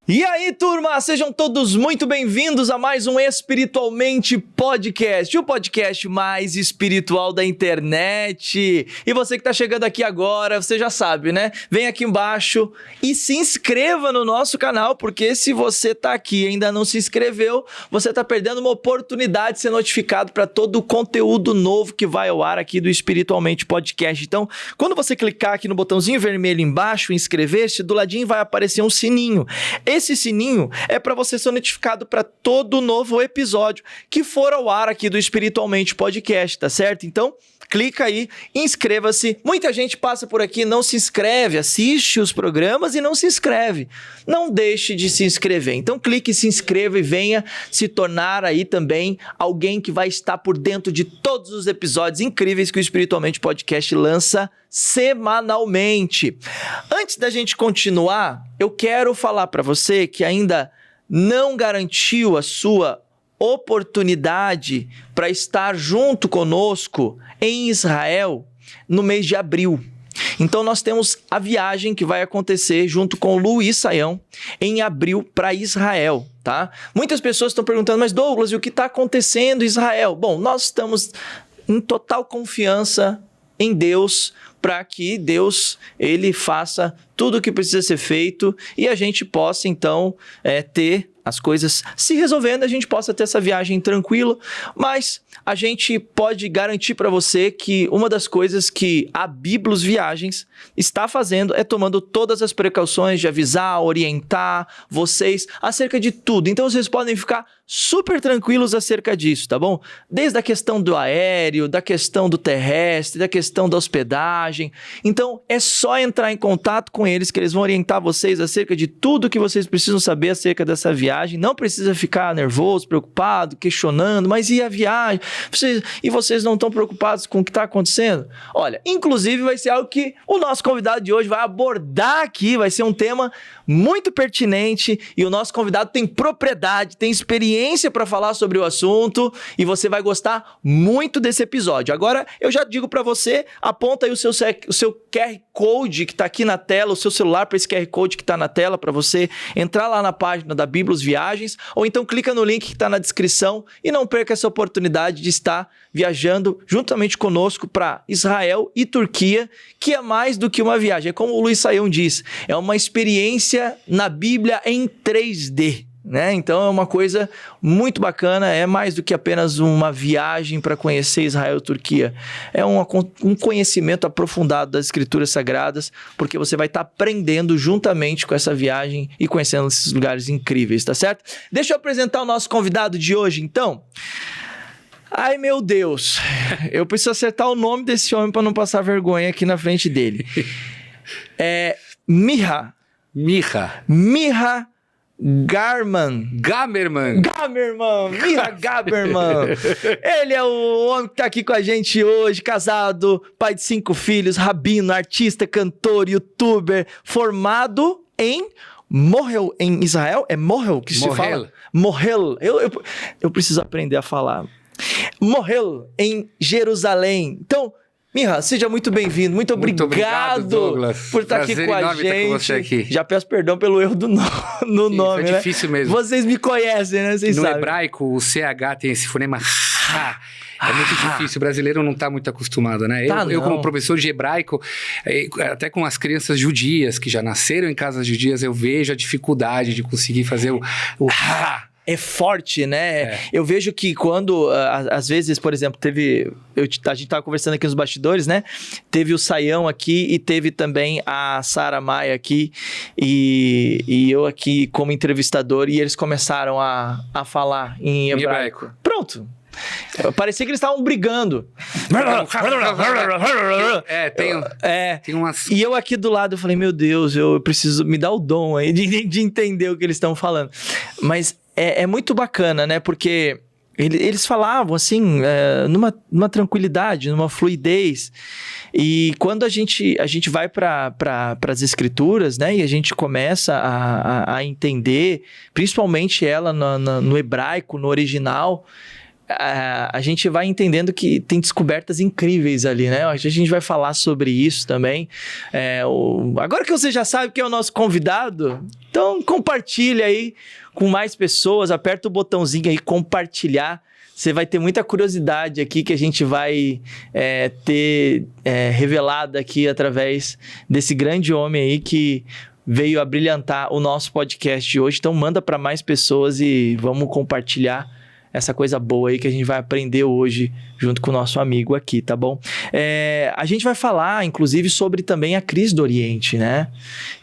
E aí, turma, sejam todos muito bem-vindos a mais um Espiritualmente Podcast, o podcast mais espiritual da internet. E você que tá chegando aqui agora, você já sabe, né? Vem aqui embaixo e se inscreva no nosso canal, porque se você tá aqui e ainda não se inscreveu, você tá perdendo uma oportunidade de ser notificado para todo o conteúdo novo que vai ao ar aqui do Espiritualmente Podcast. Então, quando você clicar aqui no botãozinho vermelho embaixo, inscrever-se, do ladinho vai aparecer um sininho. Esse sininho é para você ser notificado para todo novo episódio que for ao ar aqui do Espiritualmente Podcast, tá certo? Então, clica aí, inscreva-se. Muita gente passa por aqui, não se inscreve, assiste os programas e não se inscreve. Não deixe de se inscrever. Então, clique, se inscreva e venha se tornar aí também alguém que vai estar por dentro de todos os episódios incríveis que o Espiritualmente Podcast lança semanalmente. Antes da gente continuar, eu quero falar para você que ainda não garantiu a sua oportunidade para estar junto conosco em Israel no mês de abril. Então nós temos a viagem que vai acontecer junto com o Luiz Saião em abril para Israel, tá? Muitas pessoas estão perguntando, mas Douglas, e o que está acontecendo em Israel? Bom, nós estamos em total confiança em Deus, para que Deus ele faça tudo o que precisa ser feito e a gente possa então ter as coisas se resolvendo, a gente possa ter essa viagem tranquila, mas a gente pode garantir para você que uma das coisas que a Biblos Viagens está fazendo é tomando todas as precauções de avisar, orientar vocês acerca de tudo. Então vocês podem ficar super tranquilos acerca disso, tá bom? Desde a questão do aéreo, da questão do terrestre, da questão da hospedagem. Então é só entrar em contato com eles que eles vão orientar vocês acerca de tudo que vocês precisam saber acerca dessa viagem. Não precisa ficar nervoso, preocupado, questionando, mas e a viagem? Vocês não estão preocupados com o que está acontecendo? Olha, inclusive vai ser algo que o nosso convidado de hoje vai abordar aqui, vai ser um tema muito pertinente e o nosso convidado tem propriedade, tem experiência para falar sobre o assunto e você vai gostar muito desse episódio. Agora, eu já digo para você, aponta aí o seu QR Code que está aqui na tela, o seu celular para esse QR Code que está na tela para você entrar lá na página da Biblos Viagens, ou então clica no link que está na descrição e não perca essa oportunidade de estar viajando juntamente conosco para Israel e Turquia, que é mais do que uma viagem. É como o Luiz Saião diz, é uma experiência na Bíblia em 3D. Né? Então é uma coisa muito bacana, é mais do que apenas uma viagem para conhecer Israel e Turquia. É um conhecimento aprofundado das Escrituras Sagradas, porque você vai estar aprendendo juntamente com essa viagem e conhecendo esses lugares incríveis, tá certo? Deixa eu apresentar o nosso convidado de hoje, então. Ai, meu Deus, eu preciso acertar o nome desse homem para não passar vergonha aqui na frente dele. Miha Gamerman. Miha Gamerman. Ele é o homem que tá aqui com a gente hoje, casado, pai de 5 filhos, rabino, artista, cantor, youtuber, formado em Mohel, em Israel. É Mohel que se fala? Mohel. Eu preciso aprender a falar. Mohel, em Jerusalém. Então, Miha, seja muito bem-vindo. Muito obrigado, Douglas. Por estar aqui com a gente. Estar com você aqui. Já peço perdão pelo erro no nome, é né? difícil mesmo. Vocês me conhecem, né? Vocês sabem. No hebraico, o CH tem esse fonema ha. É muito difícil, o brasileiro não está muito acostumado, né? Eu, como professor de hebraico, até com as crianças judias que já nasceram em casas judias, eu vejo a dificuldade de conseguir fazer o ha. É forte, né? Eu vejo que quando, às vezes, por exemplo, a gente tava conversando aqui nos bastidores, né? Teve o Saião aqui e teve também a Sara Maia aqui e eu aqui como entrevistador e eles começaram a falar em hebraico. Pronto. Parecia que eles estavam brigando. Tem umas... E eu aqui do lado, eu falei, meu Deus, eu preciso me dar o dom aí de entender o que eles estão falando. Mas é muito bacana, né? Porque eles falavam assim, numa tranquilidade, numa fluidez. E quando a gente vai para as escrituras, né? E a gente começa a entender, principalmente ela no hebraico, no original, a gente vai entendendo que tem descobertas incríveis ali, né? A gente vai falar sobre isso também. Agora que você já sabe quem é o nosso convidado, então compartilha aí com mais pessoas, aperta o botãozinho aí, compartilhar. Você vai ter muita curiosidade aqui que a gente vai ter revelada aqui através desse grande homem aí que veio a brilhantar o nosso podcast de hoje. Então manda para mais pessoas e vamos compartilhar essa coisa boa aí que a gente vai aprender hoje junto com o nosso amigo aqui, tá bom? A gente vai falar, inclusive, sobre também a crise do Oriente, né?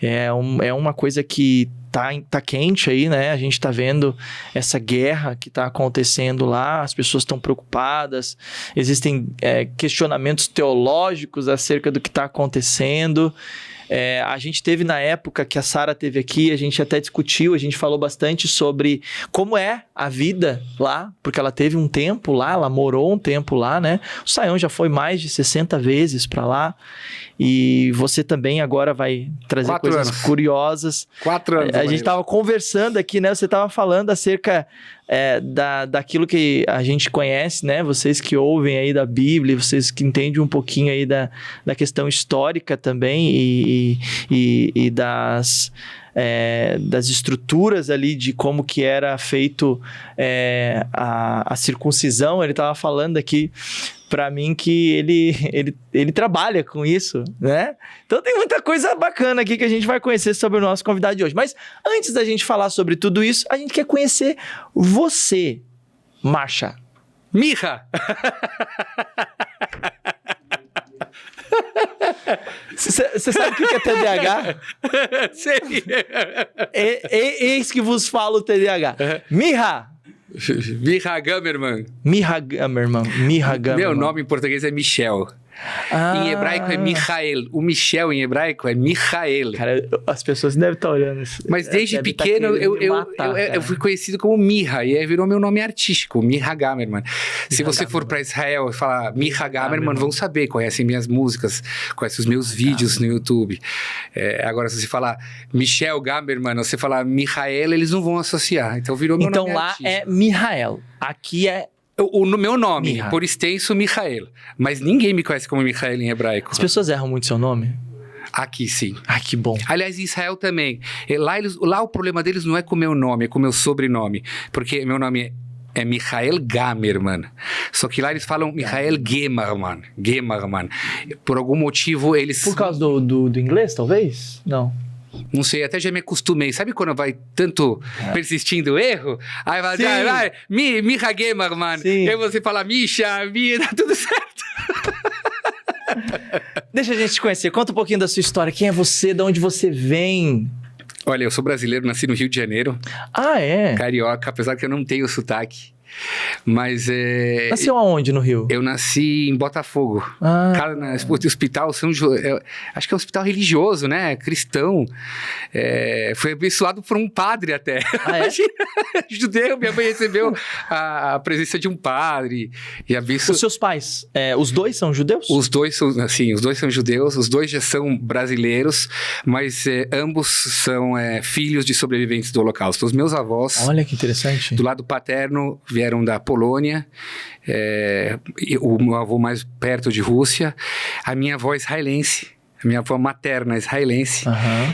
É uma coisa que tá quente aí, né? A gente tá vendo essa guerra que tá acontecendo lá, as pessoas estão preocupadas, existem questionamentos teológicos acerca do que tá acontecendo. A gente teve na época que a Sara teve aqui, a gente até discutiu, a gente falou bastante sobre como é a vida lá, porque ela teve um tempo lá, ela morou um tempo lá, né? O Sayão já foi mais de 60 vezes para lá e você também agora vai trazer 4 coisas anos. Curiosas. 4 anos. A gente estava conversando aqui, né? Você estava falando acerca daquilo que a gente conhece, né? Vocês que ouvem aí da Bíblia, vocês que entendem um pouquinho aí da questão histórica também e das estruturas ali de como que era feito a circuncisão. Ele estava falando aqui para mim que ele trabalha com isso, né? Então tem muita coisa bacana aqui que a gente vai conhecer sobre o nosso convidado de hoje. Mas antes da gente falar sobre tudo isso, a gente quer conhecer você, Marcha. Mirra! Você sabe o que é TDAH? Sei. Eis que vos falo TDAH. Mirra! Mirra Gamerman. Mirra Gamerman. Meu nome em português é Michel. Em hebraico é Michael. O Michel em hebraico é Michael. Cara, as pessoas devem estar olhando isso. Mas desde pequeno eu fui conhecido como Mirra. E aí virou meu nome artístico, Mirra Gamerman. Se você for para Israel e falar Mirra Gamerman, vão saber, conhecem minhas músicas, conhecem os meus vídeos no YouTube. Agora, se você falar Michel Gamerman, ou você falar Michael, eles não vão associar. Então virou meu nome artístico. Então lá é Mihael. Aqui é... O meu nome, Mirra. por extenso, Michael. Mas ninguém me conhece como Michael em hebraico. As pessoas erram muito seu nome? Aqui sim. Ah, que bom. Aliás, em Israel também. Lá o problema deles não é com o meu nome, é com o meu sobrenome. Porque meu nome é Michael Gamerman. Só que lá eles falam Michael Gemerman. Gemerman. Por algum motivo eles... Por causa do inglês, talvez? Não. Não sei, até já me acostumei. Sabe quando vai tanto persistindo o erro? Aí vai, Micha Gemerman. Aí você fala Misha, tá tudo certo. Deixa a gente te conhecer. Conta um pouquinho da sua história. Quem é você? De onde você vem? Olha, eu sou brasileiro, nasci no Rio de Janeiro. Ah, é? Carioca, apesar que eu não tenho sotaque. Mas Nasceu aonde no Rio? Eu nasci em Botafogo. Hospital acho que é um hospital religioso, né? Cristão. Foi abençoado por um padre até. Ah, é? Judeu, minha mãe recebeu a presença de um padre. E Os seus pais, os dois são judeus? Os dois são judeus, os dois já são brasileiros, mas ambos são filhos de sobreviventes do Holocausto. Os meus avós... Olha que interessante. Do lado paterno, vieram da Polônia, o meu avô mais perto de Rússia, a minha avó israelense, a minha avó materna israelense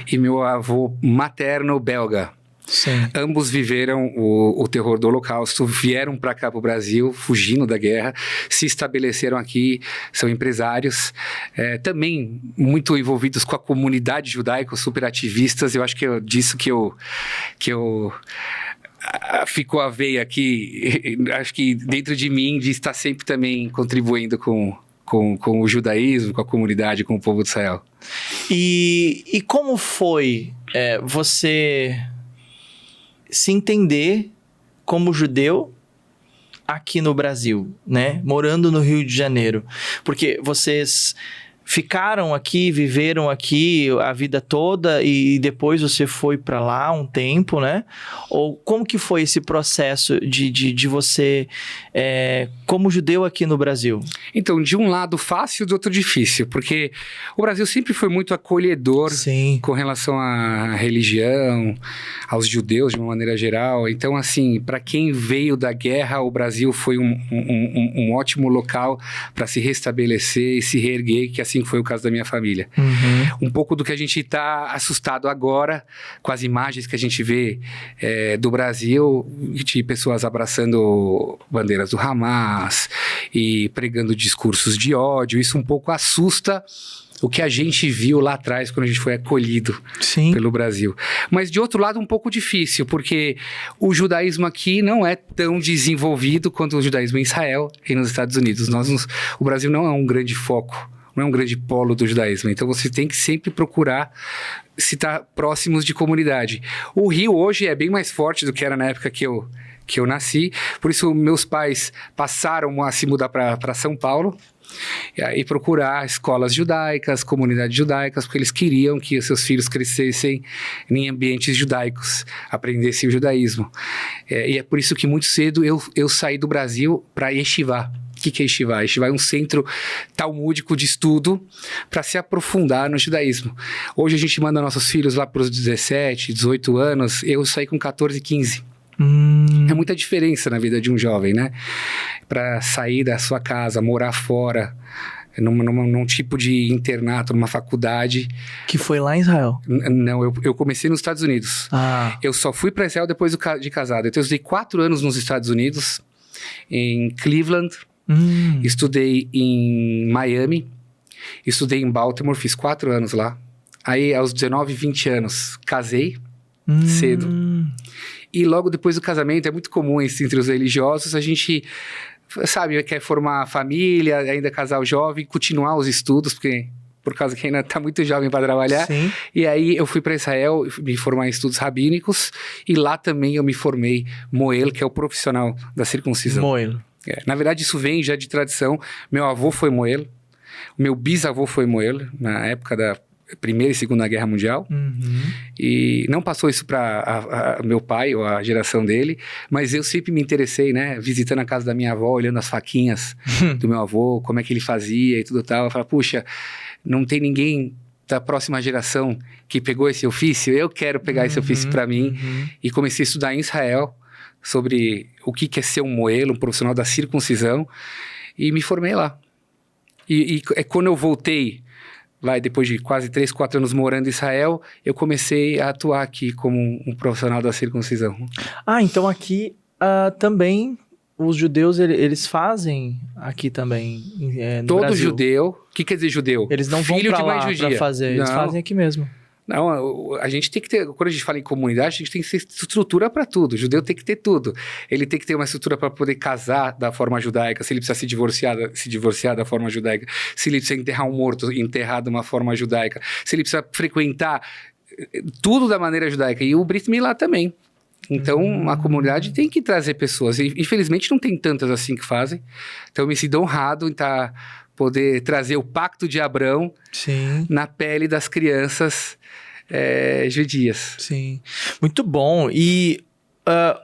e meu avô materno belga. Sim. Ambos viveram o terror do Holocausto, vieram para cá, para o Brasil, fugindo da guerra, se estabeleceram aqui, são empresários, também muito envolvidos com a comunidade judaica, super ativistas. Eu acho que é disso que eu ficou a veia aqui, acho que dentro de mim, de estar sempre também contribuindo com o judaísmo, com a comunidade, com o povo de Israel. E como foi você se entender como judeu aqui no Brasil, né? Morando no Rio de Janeiro. Porque vocês ficaram aqui, viveram aqui a vida toda e depois você foi para lá um tempo, né? Ou como que foi esse processo de você como judeu aqui no Brasil? Então, de um lado fácil, do outro difícil, porque o Brasil sempre foi muito acolhedor com relação à religião, aos judeus de uma maneira geral. Então, assim, para quem veio da guerra, o Brasil foi um ótimo local para se restabelecer e se reerguer, que assim foi o caso da minha família. Um pouco do que a gente está assustado agora com as imagens que a gente vê do Brasil, de pessoas abraçando bandeiras do Hamas e pregando discursos de ódio. Isso um pouco assusta o que a gente viu lá atrás quando a gente foi acolhido pelo Brasil. Mas, de outro lado, um pouco difícil, porque o judaísmo aqui não é tão desenvolvido quanto o judaísmo em Israel e nos Estados Unidos. O Brasil não é um grande foco, não é um grande polo do judaísmo. Então, você tem que sempre procurar se estar próximos de comunidade. O Rio hoje é bem mais forte do que era na época que eu nasci. Por isso, meus pais passaram a se mudar para São Paulo e procurar escolas judaicas, comunidades judaicas, porque eles queriam que os seus filhos crescessem em ambientes judaicos, aprendessem o judaísmo. E é por isso que muito cedo eu saí do Brasil para Yeshiva. O que é Yeshiva? Yeshiva é um centro talmúdico de estudo para se aprofundar no judaísmo. Hoje a gente manda nossos filhos lá para os 17, 18 anos, eu saí com 14, 15. É muita diferença na vida de um jovem, né? Para sair da sua casa, morar fora, num tipo de internato, numa faculdade. Que foi lá em Israel? Não, eu comecei nos Estados Unidos. Eu só fui para Israel depois de casado. Então eu estudei 4 anos nos Estados Unidos, em Cleveland, estudei em Miami, estudei em Baltimore, fiz 4 anos lá. Aí aos 19, 20 anos, casei cedo. E logo depois do casamento, é muito comum entre os religiosos, a gente, sabe, quer formar família, ainda casar jovem, continuar os estudos, porque por causa que ainda está muito jovem para trabalhar. E aí eu fui para Israel me formar em estudos rabínicos, e lá também eu me formei Moel, que é o profissional da circuncisão. Moel. Na verdade, isso vem já de tradição. Meu avô foi Moel, meu bisavô foi Moel, na época da Primeira e Segunda Guerra Mundial. E não passou isso para meu pai ou a geração dele, mas eu sempre me interessei, né? Visitando a casa da minha avó, olhando as faquinhas do meu avô, como é que ele fazia e tudo tal. Eu falei, puxa, não tem ninguém da próxima geração que pegou esse ofício, eu quero pegar esse ofício para mim. E comecei a estudar em Israel sobre o que é ser um moelo, um profissional da circuncisão, e me formei lá. E quando eu voltei, depois de quase 3, 4 anos morando em Israel, eu comecei a atuar aqui como um profissional da circuncisão. Então aqui também os judeus, eles fazem aqui também no Todo Brasil. Judeu, o que quer dizer judeu? Eles não vão Filho pra de mãe lá judia. pra fazer, eles fazem aqui mesmo. Não, a gente tem que ter, quando a gente fala em comunidade, a gente tem que ter estrutura para tudo. O judeu tem que ter tudo. Ele tem que ter uma estrutura para poder casar da forma judaica, se ele precisa se divorciar da forma judaica, se ele precisa enterrar um morto, enterrar de uma forma judaica, se ele precisa frequentar tudo da maneira judaica. E o Brit Milá também. Então, a comunidade tem que trazer pessoas. E, infelizmente, não tem tantas assim que fazem. Então, eu me sinto honrado em poder trazer o pacto de Abrão na pele das crianças judias. Sim, muito bom. E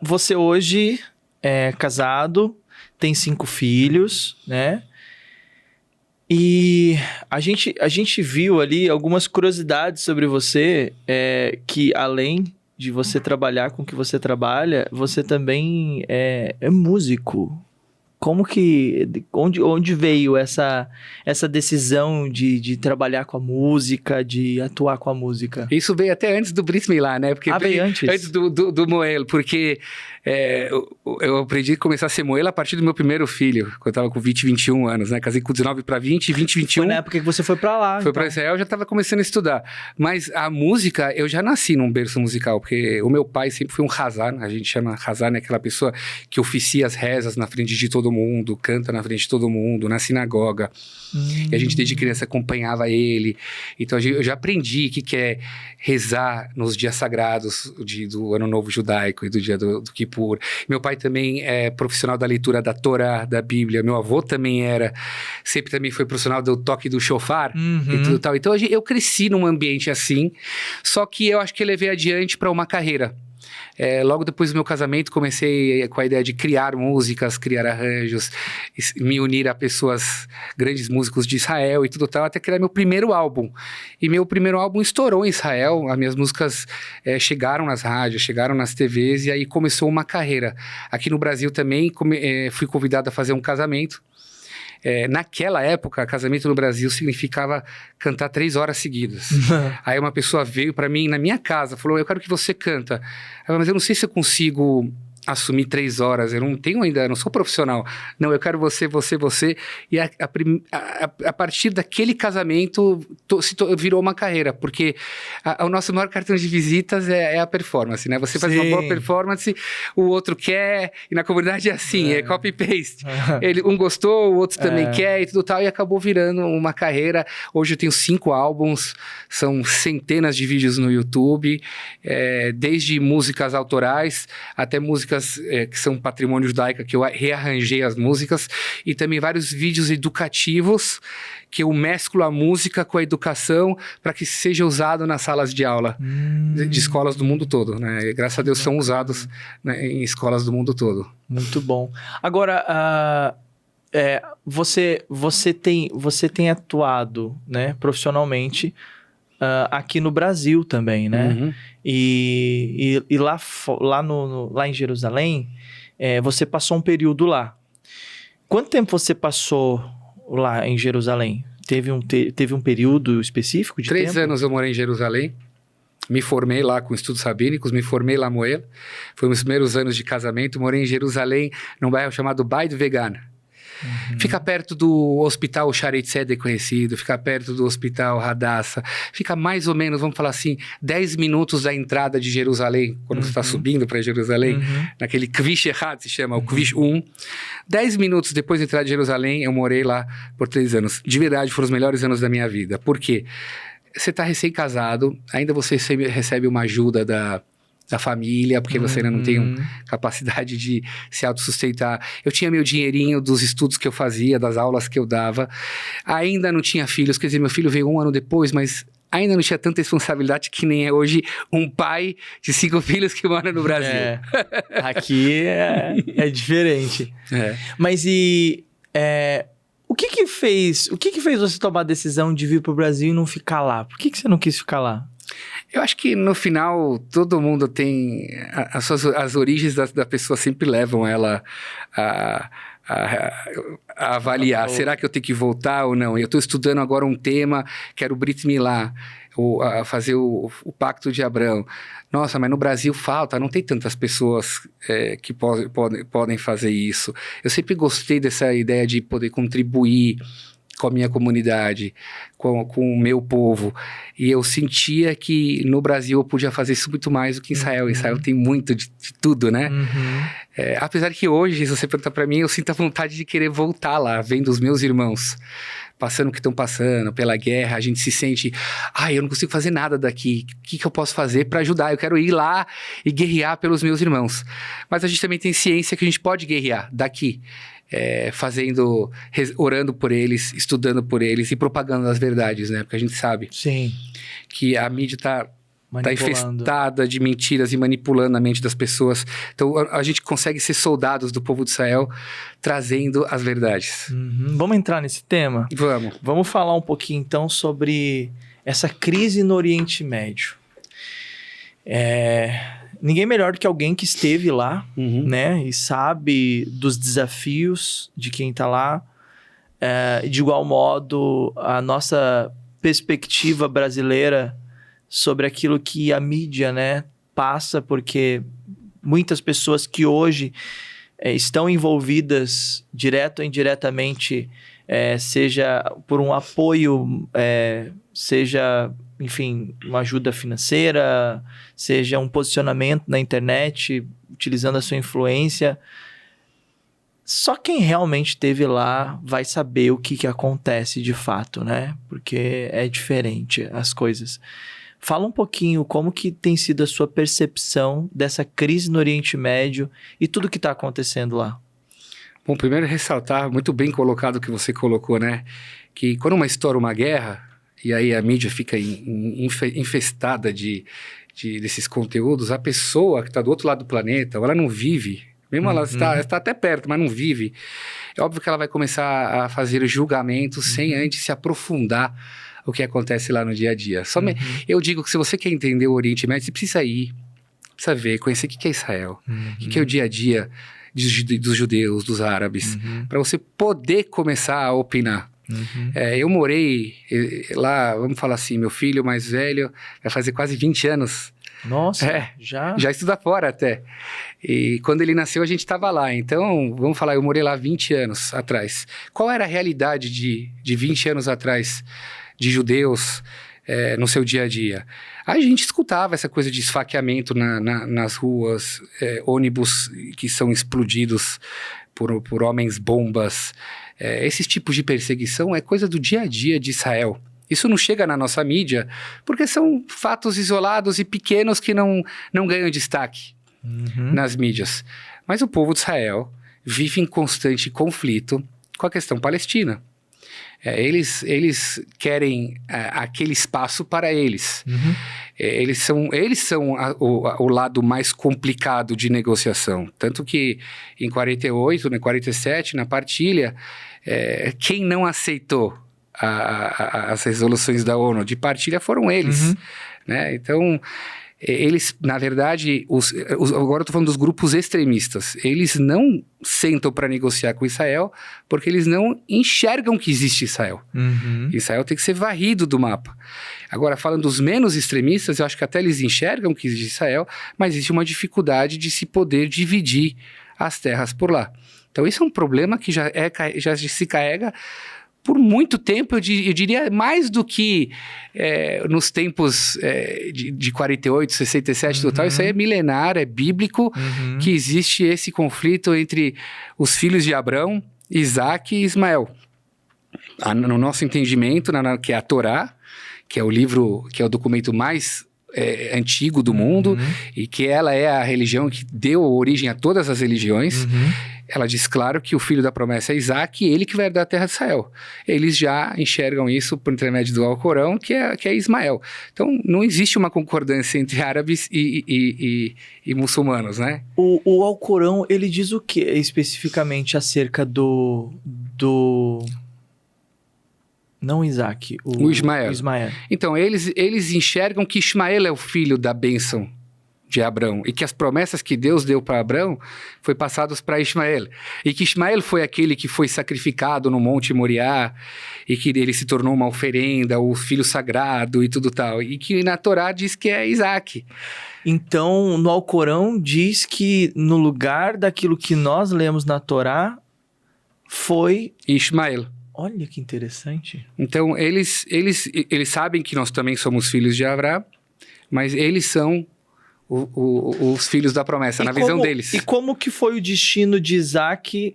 você hoje é casado, tem 5 filhos, né? E a gente viu ali algumas curiosidades sobre você, que além de você trabalhar com o que você trabalha, você também é músico. Como que... Onde veio essa decisão de trabalhar com a música, de atuar com a música? Isso veio até antes do Brit Milá, né? Porque veio antes? Antes do Moel, porque eu aprendi a começar a ser Moel a partir do meu primeiro filho, quando eu tava com 20, 21 anos, né? Casei com 19 para 20, 20, 21... Foi na época que você foi para lá. Foi para Israel, eu já estava começando a estudar. Mas a música, eu já nasci num berço musical, porque o meu pai sempre foi um Hazan, a gente chama Hazan, aquela pessoa que oficia as rezas na frente de todo todo mundo, canta na frente de todo mundo, na sinagoga. E a gente desde criança acompanhava ele. Então eu já aprendi o que é rezar nos dias sagrados do Ano Novo Judaico e do dia do Kippur. Meu pai também é profissional da leitura da Torá, da Bíblia. Meu avô também sempre também foi profissional do toque do shofar e tudo tal. Então eu cresci num ambiente assim, só que eu acho que eu levei adiante para uma carreira. Logo depois do meu casamento, comecei com a ideia de criar músicas, criar arranjos, me unir a grandes músicos de Israel e tudo tal, até criar meu primeiro álbum. E meu primeiro álbum estourou em Israel, as minhas músicas chegaram nas rádios, chegaram nas TVs, e aí começou uma carreira. Aqui no Brasil também fui convidado a fazer um casamento. Naquela época, casamento no Brasil significava cantar 3 horas seguidas. Aí uma pessoa veio pra mim, na minha casa, falou, eu quero que você canta. Mas eu não sei se eu consigo assumir 3 horas, eu não tenho ainda, não sou profissional. Não, eu quero você. E a partir daquele casamento, virou uma carreira, porque o nosso maior cartão de visitas é a performance, né? Você faz uma boa performance, o outro quer, e na comunidade é assim, é copy-paste. Um gostou, o outro também quer e tudo tal, e acabou virando uma carreira. Hoje eu tenho 5 álbuns, são centenas de vídeos no YouTube, desde músicas autorais até músicas que são patrimônio judaico, que eu rearranjei as músicas, e também vários vídeos educativos que eu mesclo a música com a educação para que seja usado nas salas de aula de escolas do mundo todo, né? E, graças a Deus são usados, né, em escolas do mundo todo. Muito bom. Agora, você tem atuado, né, profissionalmente aqui no Brasil também, né? Uhum. E lá em Jerusalém, você passou um período lá. Quanto tempo você passou lá em Jerusalém? Teve um período específico de 3 tempo? anos eu morei em Jerusalém. Me formei lá com estudos rabínicos, me formei lá Moel. Foi meus primeiros anos de casamento. Morei em Jerusalém, num bairro chamado Beit Vegan. Fica perto do hospital Shaarei Tzedek conhecido, fica perto do hospital Hadassah, fica mais ou menos, vamos falar assim, 10 minutos da entrada de Jerusalém, quando você está subindo para Jerusalém, naquele Kvish Echad, se chama, o Kvish 1. 10 minutos depois de entrar de Jerusalém, eu morei lá por 3 anos. De verdade, foram os melhores anos da minha vida. Por quê? Você está recém-casado, ainda você recebe uma ajuda da família, porque você ainda não tem capacidade de se autossustentar. Eu tinha meu dinheirinho dos estudos que eu fazia, das aulas que eu dava. Ainda não tinha filhos, quer dizer, meu filho veio 1 ano depois, mas ainda não tinha tanta responsabilidade que nem é hoje um pai de 5 filhos que mora no Brasil. Aqui é diferente. Mas o que fez você tomar a decisão de vir para o Brasil e não ficar lá? Por que você não quis ficar lá? Eu acho que no final todo mundo tem as origens da pessoa sempre levam ela a avaliar. Será que eu tenho que voltar ou não? Eu estou estudando agora um tema, quero Brit Milá, fazer o Pacto de Abraão. Nossa, mas no Brasil falta, não tem tantas pessoas que podem fazer isso. Eu sempre gostei dessa ideia de poder contribuir com a minha comunidade, com o meu povo. E eu sentia que no Brasil eu podia fazer isso muito mais do que em Israel. Israel tem muito de tudo, né? Apesar que hoje, se você perguntar pra mim, eu sinto a vontade de querer voltar lá, vendo os meus irmãos passando o que estão passando, pela guerra, a gente se sente, eu não consigo fazer nada daqui, o que eu posso fazer para ajudar? Eu quero ir lá e guerrear pelos meus irmãos. Mas a gente também tem ciência que a gente pode guerrear daqui, orando por eles, estudando por eles e propagando as verdades, né? Porque a gente sabe que a mídia está infestada de mentiras e manipulando a mente das pessoas. Então a gente consegue ser soldados do povo de Israel trazendo as verdades. Vamos entrar nesse tema? Vamos falar um pouquinho então sobre essa crise no Oriente Médio. Ninguém melhor do que alguém que esteve lá, né? E sabe dos desafios de quem está lá. De igual modo, a nossa perspectiva brasileira sobre aquilo que a mídia, né, passa, porque muitas pessoas que hoje estão envolvidas direto ou indiretamente, seja por um apoio, seja, enfim, uma ajuda financeira, seja um posicionamento na internet, utilizando a sua influência, Só quem realmente esteve lá vai saber o que acontece de fato, né? Porque é diferente as coisas. Fala um pouquinho como que tem sido a sua percepção dessa crise no Oriente Médio e tudo que está acontecendo lá. Bom, primeiro ressaltar, muito bem colocado o que você colocou, né? Que quando estoura uma guerra, e aí a mídia fica infestada desses conteúdos, a pessoa que está do outro lado do planeta, ela não vive, mesmo ela está até perto, mas não vive, é óbvio que ela vai começar a fazer julgamentos sem antes se aprofundar o que acontece lá no dia a dia. Eu digo que se você quer entender o Oriente Médio, você precisa ir, precisa ver, conhecer o que é Israel, o que é o dia a dia dos judeus, dos árabes, para você poder começar a opinar. Eu morei lá, vamos falar assim, meu filho mais velho vai fazer quase 20 anos. Nossa, já estuda fora até. E quando ele nasceu a gente estava lá, então vamos falar, eu morei lá 20 anos atrás. Qual era a realidade de 20 anos atrás de judeus no seu dia a dia? A gente escutava essa coisa de esfaqueamento nas ruas, ônibus que são explodidos por homens-bombas. Esses tipos de perseguição é coisa do dia a dia de Israel. Isso não chega na nossa mídia porque são fatos isolados e pequenos que não ganham destaque nas mídias. Mas o povo de Israel vive em constante conflito com a questão palestina. Eles querem aquele espaço para eles. Eles são o lado mais complicado de negociação. Tanto que em 48, em 47, na partilha, quem não aceitou as resoluções da ONU de partilha foram eles. Né? Então, eles, na verdade, agora eu estou falando dos grupos extremistas, eles não sentam para negociar com Israel porque eles não enxergam que existe Israel. Israel tem que ser varrido do mapa. Agora, falando dos menos extremistas, eu acho que até eles enxergam que existe Israel, mas existe uma dificuldade de se poder dividir as terras por lá. Então, isso é um problema que já se carrega por muito tempo, eu diria mais do que nos tempos de 48, 67 total. Isso aí é milenar, é bíblico, que existe esse conflito entre os filhos de Abraão, Isaac e Ismael. No nosso entendimento, que é a Torá, que é o livro, que é o documento mais antigo do mundo, e que ela é a religião que deu origem a todas as religiões. Ela diz claro que o filho da promessa é Isaac e ele que vai herdar a terra de Israel. Eles já enxergam isso por intermédio do Alcorão, que é Ismael. Então, não existe uma concordância entre árabes e muçulmanos, né? O Alcorão, ele diz o que especificamente acerca do... Não Isaac, o Ismael. Então, eles enxergam que Ismael é o filho da bênção de Abraão, e que as promessas que Deus deu para Abraão foi passadas para Ismael, e que Ismael foi aquele que foi sacrificado no Monte Moriá, e que ele se tornou uma oferenda, o filho sagrado e tudo tal, e que na Torá diz que é Isaac. Então, no Alcorão diz que no lugar daquilo que nós lemos na Torá foi Ismael. Olha que interessante. Então, eles sabem que nós também somos filhos de Abraão, mas eles são os filhos da promessa, na visão deles. E como que foi o destino de Isaac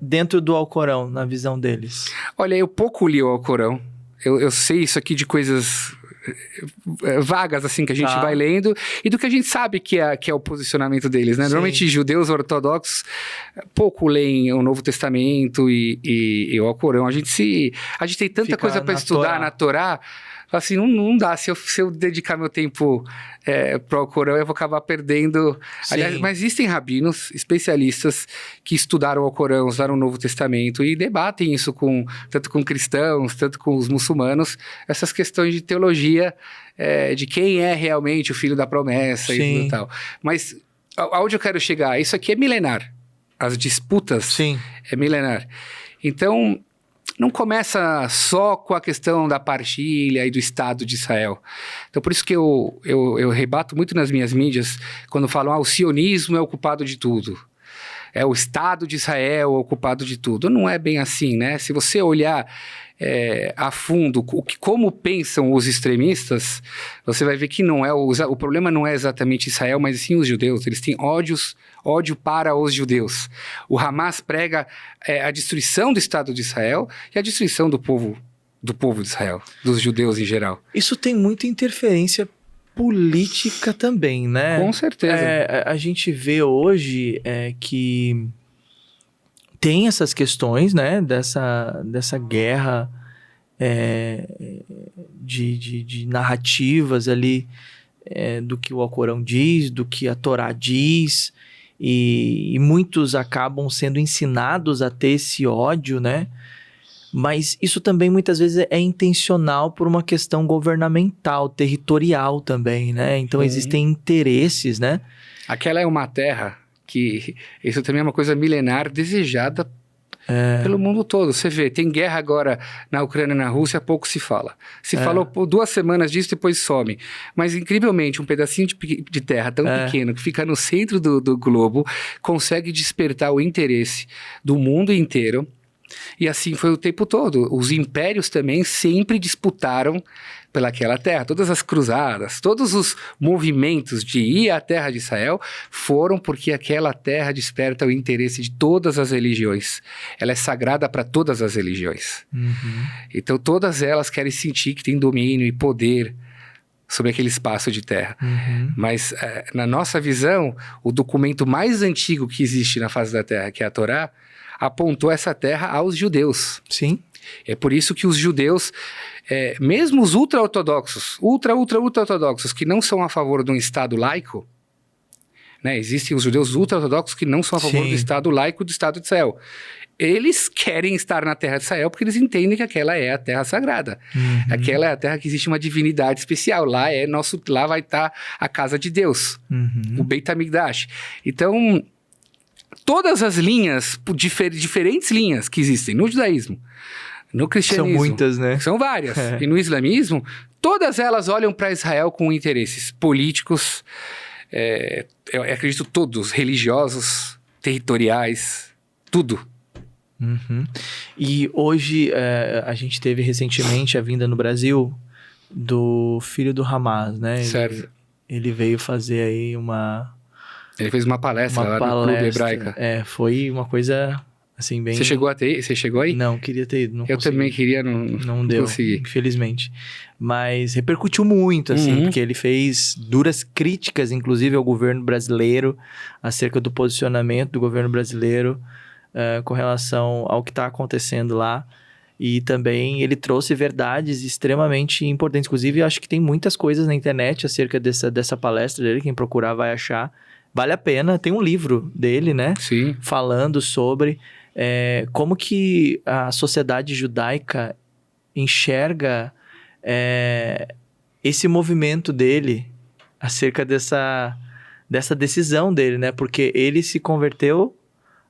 dentro do Alcorão, na visão deles? Olha, eu pouco li o Alcorão. Eu sei isso aqui de coisas vagas, assim, que a gente vai lendo, e do que a gente sabe que é o posicionamento deles, né? Sim. Normalmente, judeus ortodoxos pouco leem o Novo Testamento e o Alcorão. A gente tem tanta coisa para estudar na Torá, assim, não dá. Se eu dedicar meu tempo para o Alcorão, eu vou acabar perdendo. Aliás, mas existem rabinos, especialistas, que estudaram o Alcorão, usaram o Novo Testamento e debatem isso tanto com cristãos, tanto com os muçulmanos, essas questões de teologia, de quem é realmente o filho da promessa e tudo tal. Mas aonde eu quero chegar? Isso aqui é milenar. As disputas é milenar. Então, não começa só com a questão da partilha e do Estado de Israel. Então, por isso que eu rebato muito nas minhas mídias, quando falam, o sionismo é o culpado de tudo. é o Estado de Israel ocupado de tudo. Não é bem assim, né? Se você olhar a fundo como pensam os extremistas, você vai ver que não é o problema não é exatamente Israel, mas sim os judeus. Eles têm ódio para os judeus. O Hamas prega a destruição do Estado de Israel e a destruição do povo de Israel, dos judeus em geral. Isso tem muita interferência política também, né? Com certeza. A gente vê hoje que tem essas questões, né? Dessa guerra de narrativas ali, do que o Alcorão diz, do que a Torá diz, e muitos acabam sendo ensinados a ter esse ódio, né? Mas isso também muitas vezes é intencional por uma questão governamental, territorial também, né? Então existem interesses, né? Aquela é uma terra que... Isso também é uma coisa milenar desejada pelo mundo todo. Você vê, tem guerra agora na Ucrânia e na Rússia, pouco se fala. Se falou por 2 semanas disso, depois some. Mas, incrivelmente, um pedacinho de terra tão pequeno, que fica no centro do globo, consegue despertar o interesse do mundo inteiro. E assim foi o tempo todo. Os impérios também sempre disputaram pelaquela terra. Todas as cruzadas, todos os movimentos de ir à terra de Israel foram porque aquela terra desperta o interesse de todas as religiões. Ela é sagrada para todas as religiões. Então todas elas querem sentir que tem domínio e poder sobre aquele espaço de terra. Mas na nossa visão, o documento mais antigo que existe na face da terra, que é a Torá, apontou essa terra aos judeus. Sim. É por isso que os judeus, mesmo os ultra-ortodoxos, ultra-ortodoxos, que não são a favor de um Estado laico, né? Existem os judeus ultra-ortodoxos que não são a favor do Estado laico do Estado de Israel. Eles querem estar na terra de Israel porque eles entendem que aquela é a terra sagrada. Aquela é a terra que existe uma divindade especial. Lá vai estar a casa de Deus, o Beit HaMikdash. Então, todas as linhas, diferentes linhas que existem no judaísmo, no cristianismo... São muitas, né? São várias. E no islamismo, todas elas olham para Israel com interesses políticos, eu acredito todos, religiosos, territoriais, tudo. E hoje, a gente teve recentemente a vinda no Brasil do filho do Hamas, né? Certo. Ele veio fazer aí Ele fez uma palestra lá no Clube Hebraica. Foi uma coisa, assim, bem... Você chegou aí? Não, queria ter ido, não Eu consegui. também queria, não deu, consegui. Infelizmente. Mas repercutiu muito, assim, porque ele fez duras críticas, inclusive, ao governo brasileiro, acerca do posicionamento do governo brasileiro com relação ao que está acontecendo lá. E também ele trouxe verdades extremamente importantes. Inclusive, eu acho que tem muitas coisas na internet acerca dessa palestra dele. Quem procurar vai achar. Vale a pena. Tem um livro dele, né? Sim. Falando sobre como que a sociedade judaica enxerga esse movimento dele acerca dessa decisão dele, né? Porque ele se converteu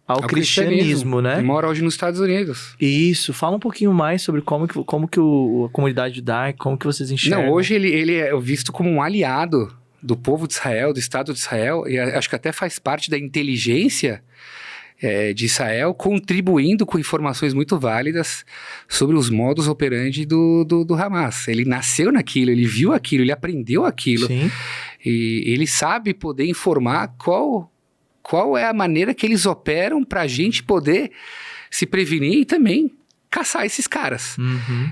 ao cristianismo, né? Ele mora hoje nos Estados Unidos. Isso. Fala um pouquinho mais sobre como que a comunidade judaica, como que vocês enxergam. Não, hoje ele é visto como um aliado do povo de Israel, do Estado de Israel, e acho que até faz parte da inteligência de Israel, contribuindo com informações muito válidas sobre os modus operandi do Hamas. Ele nasceu naquilo, ele viu aquilo, ele aprendeu aquilo. Sim. E ele sabe poder informar qual é a maneira que eles operam para a gente poder se prevenir e também caçar esses caras.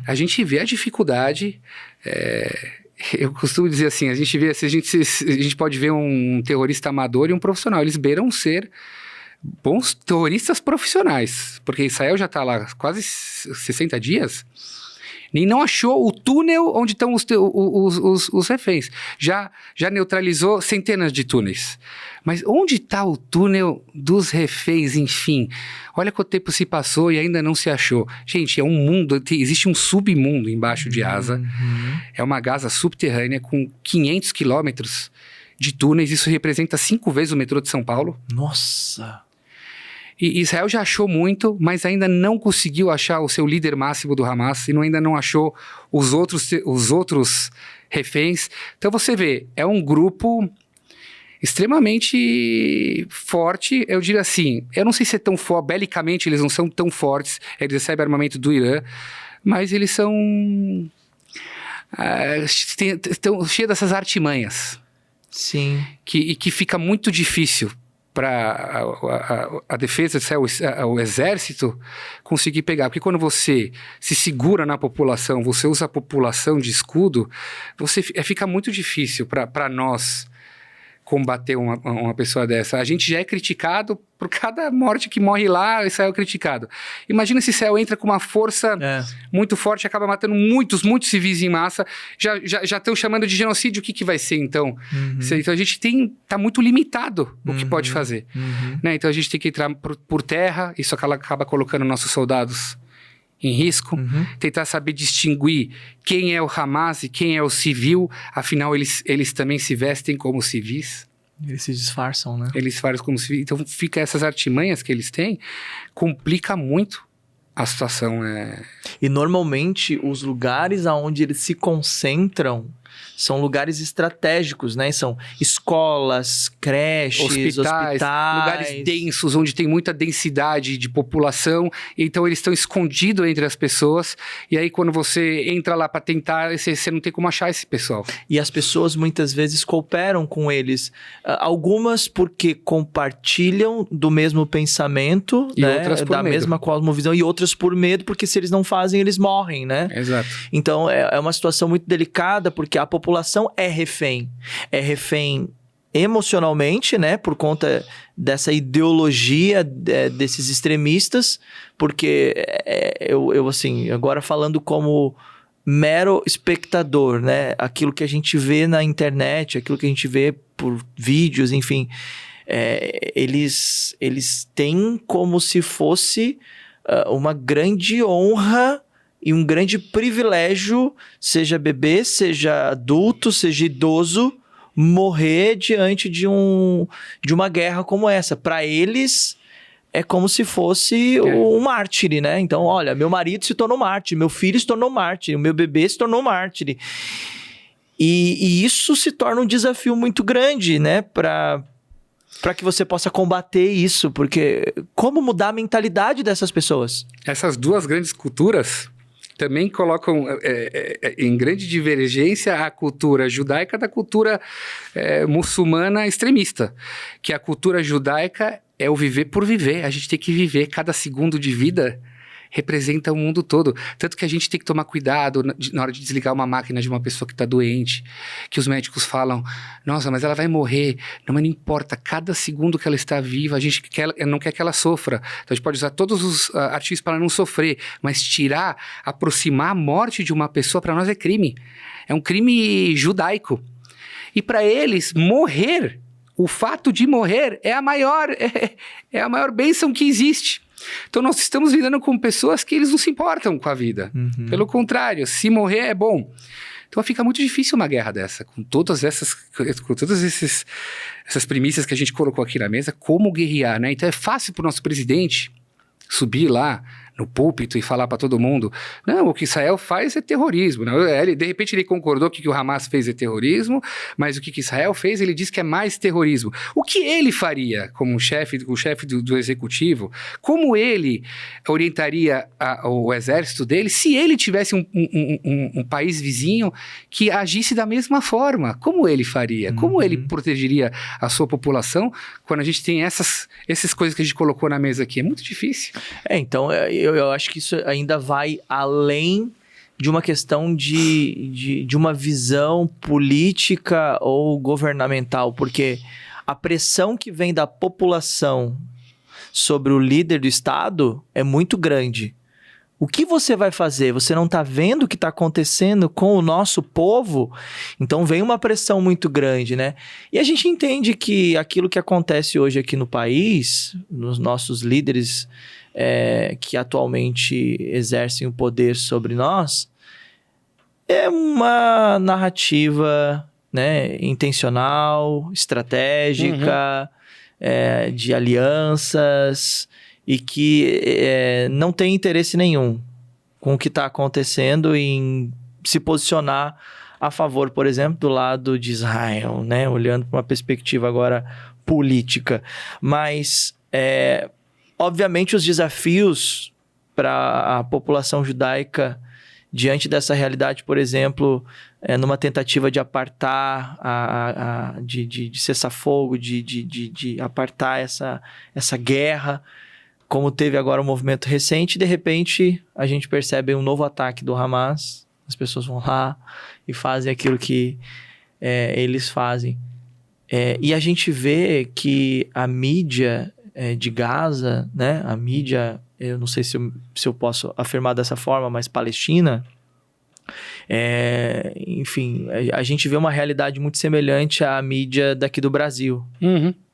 A gente vê a dificuldade... Eu costumo dizer assim, a gente pode ver um terrorista amador e um profissional. Eles beiram ser bons terroristas profissionais, porque Israel já está lá quase 60 dias e não achou o túnel onde estão os reféns. Já neutralizou centenas de túneis. Mas onde está o túnel dos reféns, enfim? Olha quanto tempo se passou e ainda não se achou. Gente, é um mundo, existe um submundo embaixo de Gaza. É uma Gaza subterrânea com 500 quilômetros de túneis. Isso representa 5 vezes o metrô de São Paulo. Nossa! E Israel já achou muito, mas ainda não conseguiu achar o seu líder máximo do Hamas e ainda não achou os outros reféns. Então você vê, é um grupo extremamente forte. Eu diria assim, eu não sei se é tão forte, belicamente eles não são tão fortes, eles recebem armamento do Irã, mas eles são estão cheios dessas artimanhas. Sim. Que fica muito difícil para a defesa, o exército, conseguir pegar. Porque quando você se segura na população, você usa a população de escudo, fica muito difícil para nós combater uma pessoa dessa. A gente já é criticado por cada morte que morre lá, Israel é criticado. Imagina se Israel entra com uma força muito forte e acaba matando muitos civis em massa, já estão chamando de genocídio, o que vai ser então? Então a gente tá muito limitado o que pode fazer. Né? Então a gente tem que entrar por terra, isso acaba colocando nossos soldados em risco, tentar saber distinguir quem é o Hamas e quem é o civil, afinal eles também se vestem como civis. Eles se disfarçam, né? Eles disfarçam como civis, então fica essas artimanhas que eles têm, complica muito a situação. E normalmente os lugares aonde eles se concentram são lugares estratégicos, né? São escolas, creches, hospitais, lugares densos, onde tem muita densidade de população. Então, eles estão escondidos entre as pessoas. E aí, quando você entra lá para tentar, você não tem como achar esse pessoal. E as pessoas, muitas vezes, cooperam com eles. Algumas porque compartilham do mesmo pensamento, e né? Outras por da medo. mesma cosmovisão. E outras por medo, porque se eles não fazem, eles morrem, né? Exato. Então, é uma situação muito delicada, porque a população é refém. É refém emocionalmente, né? Por conta dessa ideologia desses extremistas. Porque eu, assim, agora falando como mero espectador, né? Aquilo que a gente vê na internet, aquilo que a gente vê por vídeos, enfim. Eles têm como se fosse uma grande honra e um grande privilégio, seja bebê, seja adulto, seja idoso, morrer diante de uma guerra como essa. Para eles, é como se fosse um mártir, né? Então, olha, meu marido se tornou mártir, meu filho se tornou mártir, o meu bebê se tornou mártir. E isso se torna um desafio muito grande, né? Para que você possa combater isso, porque como mudar a mentalidade dessas pessoas? Essas duas grandes culturas também colocam em grande divergência a cultura judaica da cultura muçulmana extremista, que a cultura judaica é o viver por viver, a gente tem que viver, cada segundo de vida representa o mundo todo. Tanto que a gente tem que tomar cuidado na hora de desligar uma máquina de uma pessoa que está doente, que os médicos falam, nossa, mas ela vai morrer. Não, mas não importa, cada segundo que ela está viva, a gente não quer que ela sofra. Então a gente pode usar todos os artifícios para não sofrer, mas aproximar a morte de uma pessoa, para nós é crime. É um crime judaico. E para eles, morrer, o fato de morrer é a maior bênção que existe. Então nós estamos lidando com pessoas que eles não se importam com a vida. Pelo contrário, se morrer é bom. Então fica muito difícil uma guerra dessa, com todas essas premissas que a gente colocou aqui na mesa, como guerrear, né? Então é fácil para o nosso presidente subir lá no púlpito e falar para todo mundo, não, o que Israel faz é terrorismo. Não, de repente ele concordou que o Hamas fez é terrorismo, mas o que Israel fez, ele diz que é mais terrorismo. O que ele faria como chefe do executivo? Como ele orientaria o exército dele se ele tivesse um país vizinho que agisse da mesma forma? Como ele faria? Como ele protegeria a sua população quando a gente tem essas coisas que a gente colocou na mesa aqui? É muito difícil. Então, eu acho que isso ainda vai além de uma questão de uma visão política ou governamental, porque a pressão que vem da população sobre o líder do Estado é muito grande. O que você vai fazer? Você não está vendo o que está acontecendo com o nosso povo? Então vem uma pressão muito grande, né? E a gente entende que aquilo que acontece hoje aqui no país, nos nossos líderes que atualmente exercem o poder sobre nós, é uma narrativa, né, intencional, estratégica, de alianças, e que não tem interesse nenhum com o que está acontecendo em se posicionar a favor, por exemplo, do lado de Israel, né? Olhando para uma perspectiva agora política. Mas, obviamente, os desafios para a população judaica diante dessa realidade, por exemplo, numa tentativa de apartar, de cessar fogo, de apartar essa guerra, como teve agora um movimento recente, de repente a gente percebe um novo ataque do Hamas, as pessoas vão lá e fazem aquilo que eles fazem. E a gente vê que a mídia de Gaza, né, a mídia, eu não sei se eu posso afirmar dessa forma, mas Palestina, enfim, a gente vê uma realidade muito semelhante à mídia daqui do Brasil,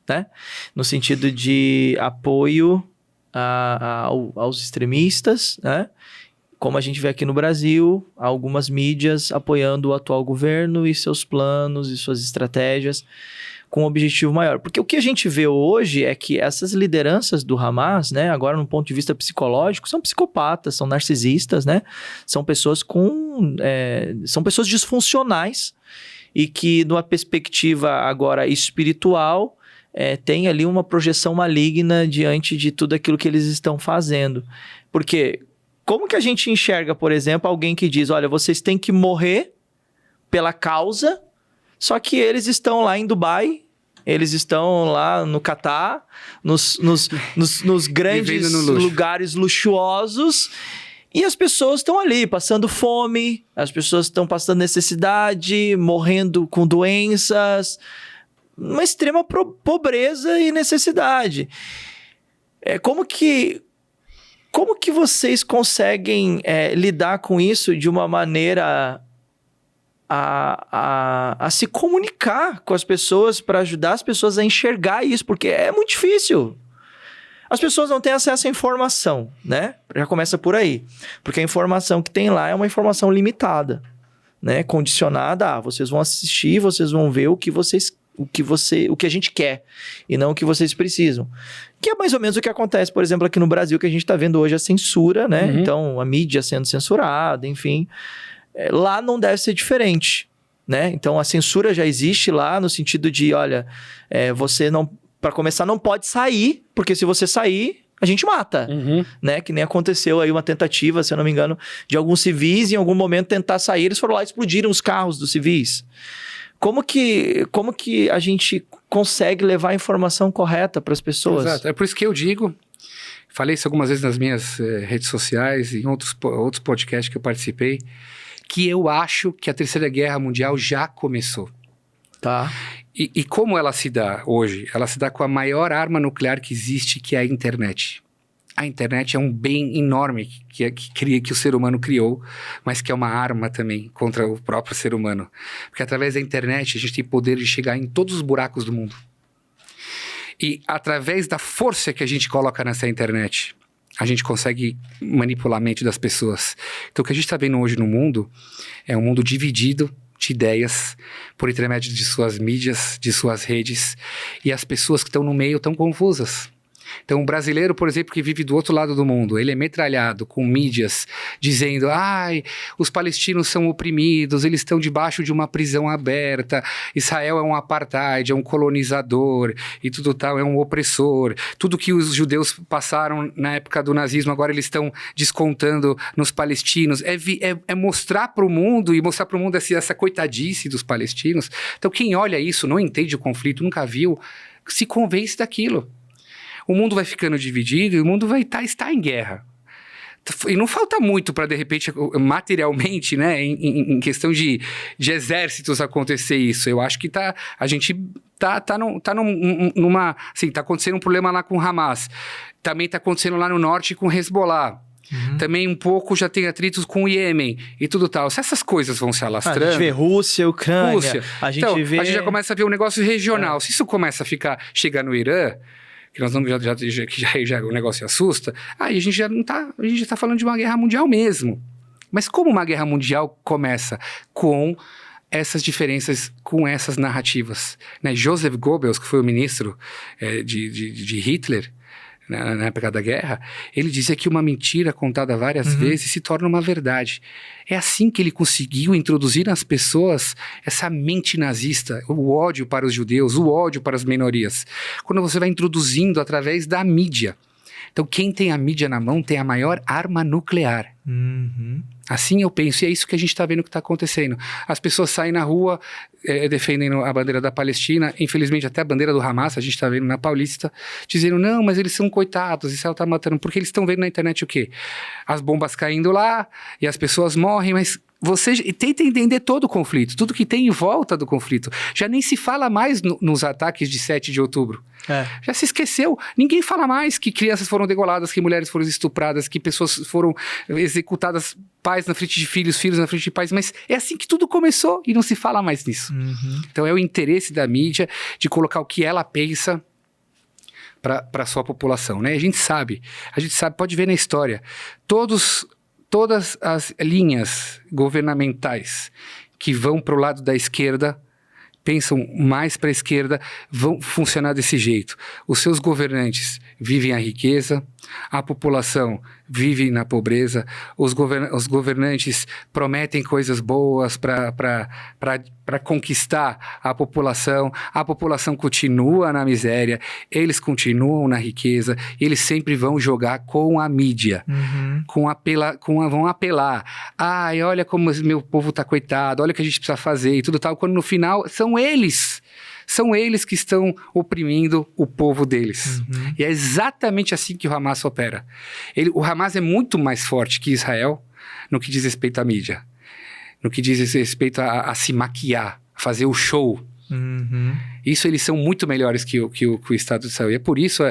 né? No sentido de apoio aos extremistas, né? Como a gente vê aqui no Brasil, algumas mídias apoiando o atual governo e seus planos e suas estratégias com um objetivo maior. Porque o que a gente vê hoje é que essas lideranças do Hamas, né, agora num ponto de vista psicológico, são psicopatas, são narcisistas, né? São pessoas são pessoas disfuncionais e que, numa perspectiva agora espiritual, tem ali uma projeção maligna diante de tudo aquilo que eles estão fazendo. Porque como que a gente enxerga, por exemplo, alguém que diz, olha, vocês têm que morrer pela causa, só que eles estão lá em Dubai, eles estão lá no Catar, nos grandes lugares luxuosos, e as pessoas estão ali passando fome, as pessoas estão passando necessidade, morrendo com doenças, uma extrema pobreza e necessidade. Como que vocês conseguem lidar com isso de uma maneira a se comunicar com as pessoas para ajudar as pessoas a enxergar isso? Porque é muito difícil. As pessoas não têm acesso à informação, né? Já começa por aí. Porque a informação que tem lá é uma informação limitada, né? Condicionada vocês vão assistir, vocês vão ver o que a gente quer e não o que vocês precisam. Que é mais ou menos o que acontece, por exemplo, aqui no Brasil, que a gente está vendo hoje a censura, né? Então, a mídia sendo censurada, enfim. Lá não deve ser diferente, né? Então, a censura já existe lá no sentido de, olha, você não, para começar, não pode sair, porque se você sair, a gente mata, né? Que nem aconteceu aí uma tentativa, se eu não me engano, de alguns civis em algum momento tentar sair, eles foram lá e explodiram os carros dos civis. Como que a gente consegue levar a informação correta para as pessoas? Exato, é por isso que eu digo, falei isso algumas vezes nas minhas redes sociais e em outros podcasts que eu participei, que eu acho que a Terceira Guerra Mundial já começou. Tá. E como ela se dá hoje? Ela se dá com a maior arma nuclear que existe, que é a internet. A internet é um bem enorme que o ser humano criou, mas que é uma arma também contra o próprio ser humano. Porque através da internet a gente tem poder de chegar em todos os buracos do mundo. E através da força que a gente coloca nessa internet, a gente consegue manipular a mente das pessoas. Então o que a gente está vendo hoje no mundo é um mundo dividido de ideias por intermédio de suas mídias, de suas redes, e as pessoas que estão no meio estão confusas. Então, o brasileiro, por exemplo, que vive do outro lado do mundo, ele é metralhado com mídias dizendo, os palestinos são oprimidos, eles estão debaixo de uma prisão aberta, Israel é um apartheid, é um colonizador e tudo tal, é um opressor. Tudo que os judeus passaram na época do nazismo, agora eles estão descontando nos palestinos. É mostrar para o mundo e mostrar para o mundo essa coitadice dos palestinos. Então, quem olha isso, não entende o conflito, nunca viu, se convence daquilo. O mundo vai ficando dividido e o mundo vai estar em guerra. E não falta muito para, de repente, materialmente, né, em questão de exércitos acontecer isso. Eu acho que a gente tá acontecendo um problema lá com o Hamas. Também está acontecendo lá no norte com o Hezbollah. Também um pouco já tem atritos com o Iêmen e tudo tal. Se essas coisas vão se alastrando... A gente vê Rússia, Ucrânia. A gente já começa a ver um negócio regional. Se isso começa a chegar no Irã, que nós vamos já o negócio assusta, aí a gente já está falando de uma guerra mundial mesmo. Mas como uma guerra mundial começa? Com essas diferenças, com essas narrativas. Né? Joseph Goebbels, que foi o ministro de Hitler, na época da guerra, ele dizia que uma mentira contada várias vezes se torna uma verdade. É assim que ele conseguiu introduzir nas pessoas essa mente nazista, o ódio para os judeus, o ódio para as minorias. Quando você vai introduzindo através da mídia. Então, quem tem a mídia na mão tem a maior arma nuclear. Assim eu penso, e é isso que a gente está vendo que está acontecendo. As pessoas saem na rua defendendo a bandeira da Palestina, infelizmente até a bandeira do Hamas, a gente está vendo na Paulista, dizendo, não, mas eles são coitados, Israel está matando, porque eles estão vendo na internet o quê? As bombas caindo lá, e as pessoas morrem, mas você tenta entender todo o conflito, tudo que tem em volta do conflito. Já nem se fala mais nos ataques de 7 de outubro. Já se esqueceu. Ninguém fala mais que crianças foram degoladas, que mulheres foram estupradas, que pessoas foram executadas, pais na frente de filhos, filhos na frente de pais. Mas é assim que tudo começou e não se fala mais nisso. Então é o interesse da mídia de colocar o que ela pensa para a sua população, né? A gente sabe, pode ver na história, todas as linhas governamentais que vão para o lado da esquerda, pensam mais para a esquerda, vão funcionar desse jeito. Os seus governantes vivem a riqueza, a população vive na pobreza, os governantes prometem coisas boas para conquistar a população continua na miséria, eles continuam na riqueza, eles sempre vão jogar com a mídia, vão apelar. Ai, olha como meu povo tá coitado, olha o que a gente precisa fazer e tudo tal, quando no final são eles que estão oprimindo o povo deles. E é exatamente assim que o Hamas opera. O Hamas é muito mais forte que Israel no que diz respeito à mídia. No que diz respeito a se maquiar, a fazer o show. Isso eles são muito melhores que o Estado de Israel. E é por isso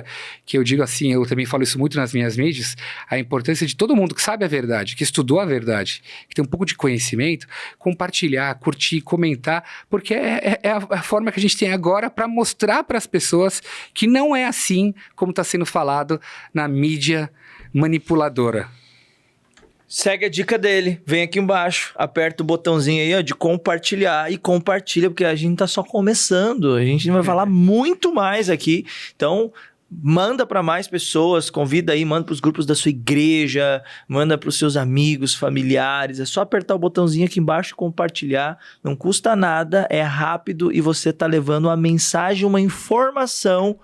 que eu digo assim, eu também falo isso muito nas minhas mídias, a importância de todo mundo que sabe a verdade, que estudou a verdade, que tem um pouco de conhecimento, compartilhar, curtir, comentar, porque é a forma que a gente tem agora para mostrar para as pessoas que não é assim como está sendo falado na mídia manipuladora. Segue a dica dele, vem aqui embaixo, aperta o botãozinho aí, ó, de compartilhar e compartilha, porque a gente tá só começando, a gente vai falar muito mais aqui, então manda para mais pessoas, convida aí, manda para os grupos da sua igreja, manda para os seus amigos, familiares, é só apertar o botãozinho aqui embaixo e compartilhar, não custa nada, é rápido e você tá levando uma mensagem, uma informação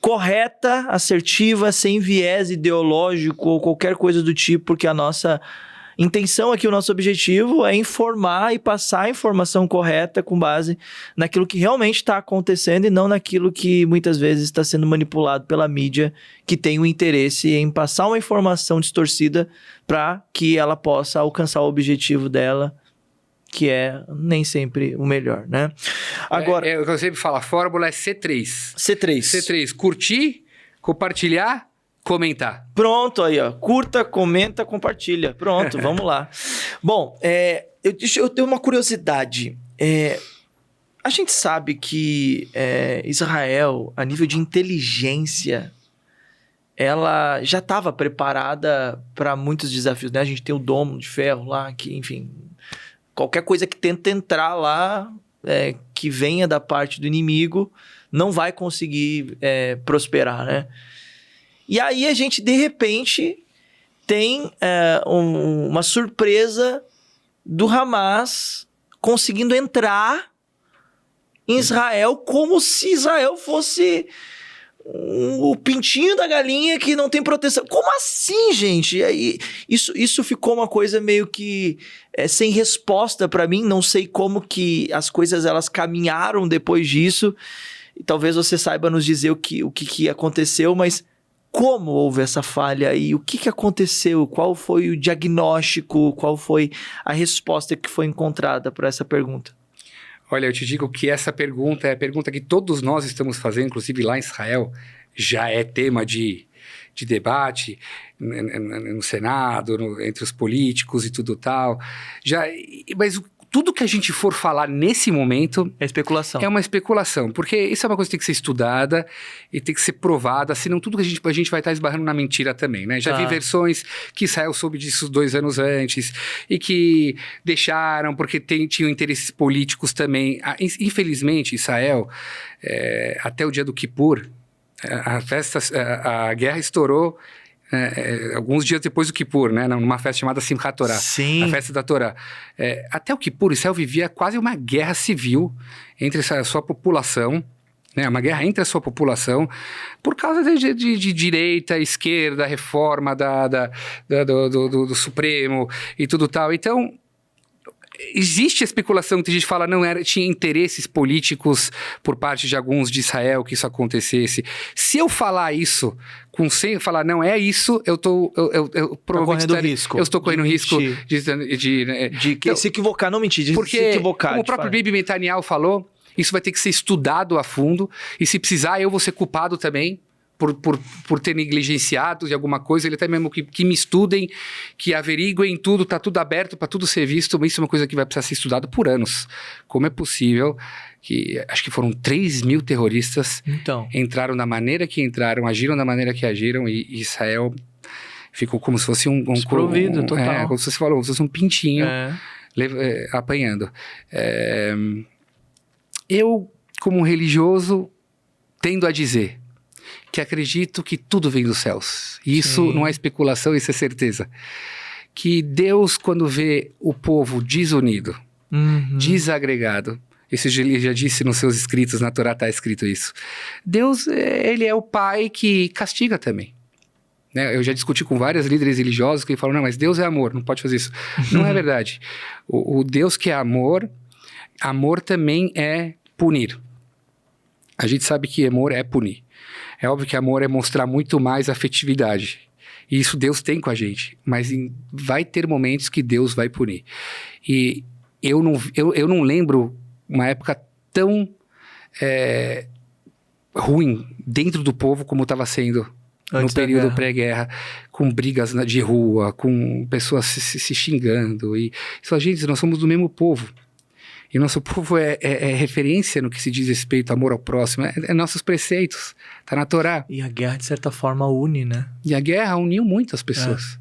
correta, assertiva, sem viés ideológico ou qualquer coisa do tipo, porque a nossa intenção aqui, o nosso objetivo é informar e passar a informação correta com base naquilo que realmente está acontecendo e não naquilo que muitas vezes está sendo manipulado pela mídia, que tem o interesse em passar uma informação distorcida para que ela possa alcançar o objetivo dela, que é nem sempre o melhor, né? Agora, eu sempre falo, a fórmula é C3. C3, curtir, compartilhar, comentar. Pronto, aí, ó. Curta, comenta, compartilha. Pronto, vamos lá. Bom, eu tenho uma curiosidade. A gente sabe que Israel, a nível de inteligência, ela já estava preparada para muitos desafios, né? A gente tem o domo de ferro lá, que, enfim, qualquer coisa que tenta entrar lá, que venha da parte do inimigo, não vai conseguir prosperar, né? E aí a gente, de repente, tem uma surpresa do Hamas conseguindo entrar em Israel como se Israel fosse o pintinho da galinha que não tem proteção. Como assim, gente? Isso ficou uma coisa meio que sem resposta para mim. Não sei como que as coisas elas caminharam depois disso. E talvez você saiba nos dizer o que aconteceu, mas como houve essa falha e o que aconteceu? Qual foi o diagnóstico? Qual foi a resposta que foi encontrada para essa pergunta? Olha, eu te digo que essa pergunta é a pergunta que todos nós estamos fazendo, inclusive lá em Israel, já é tema de debate no Senado, entre os políticos e tudo tal. Mas tudo que a gente for falar nesse momento... É especulação. É uma especulação, porque isso é uma coisa que tem que ser estudada e tem que ser provada, senão tudo que a gente vai estar esbarrando na mentira também, né? Já vi versões que Israel soube disso 2 anos antes e que deixaram porque tinham interesses políticos também. Infelizmente, Israel, até o dia do Kippur, a guerra estourou alguns dias depois do Kippur, né? Numa festa chamada Simchat Torah, a festa da Torá. Até o Kippur, Israel vivia quase uma guerra civil entre a sua população, né? Uma guerra entre a sua população, por causa de direita, esquerda, reforma do Supremo e tudo tal. Então, existe a especulação que a gente fala, tinha interesses políticos por parte de alguns de Israel que isso acontecesse. Se eu falar isso, sem falar, não é isso, eu provavelmente eu estou correndo risco de se equivocar, não mentir, de porque, se equivocar. Como o próprio Bibi Netanyahu falou, isso vai ter que ser estudado a fundo, e se precisar, eu vou ser culpado também por ter negligenciado de alguma coisa, ele até mesmo que me estudem, que averiguem tudo, tá tudo aberto para tudo ser visto, mas isso é uma coisa que vai precisar ser estudado por anos. Como é possível que, acho que foram 3.000 terroristas entraram da maneira que entraram, agiram da maneira que agiram, e Israel ficou como se fosse desprovido, total. Como você falou, como se fosse um pintinho apanhando. Eu, como religioso, tendo a dizer que acredito que tudo vem dos céus. E isso não é especulação, isso é certeza. Que Deus, quando vê o povo desunido, desagregado, isso ele já disse nos seus escritos, na Torá está escrito isso. Deus, ele é o pai que castiga também. Né? Eu já discuti com vários líderes religiosos que falam, não, mas Deus é amor, não pode fazer isso. Não é verdade. O Deus que é amor também é punir. A gente sabe que amor é punir. É óbvio que amor é mostrar muito mais afetividade. E isso Deus tem com a gente. Mas vai ter momentos que Deus vai punir. E eu não lembro uma época tão ruim dentro do povo como estava sendo no período pré-guerra, com brigas de rua, com pessoas se xingando. E só, gente, nós somos do mesmo povo. E nosso povo é referência no que se diz respeito ao amor ao próximo. É nossos preceitos. Está na Torá. E a guerra, de certa forma, une, né? E a guerra uniu muitas pessoas.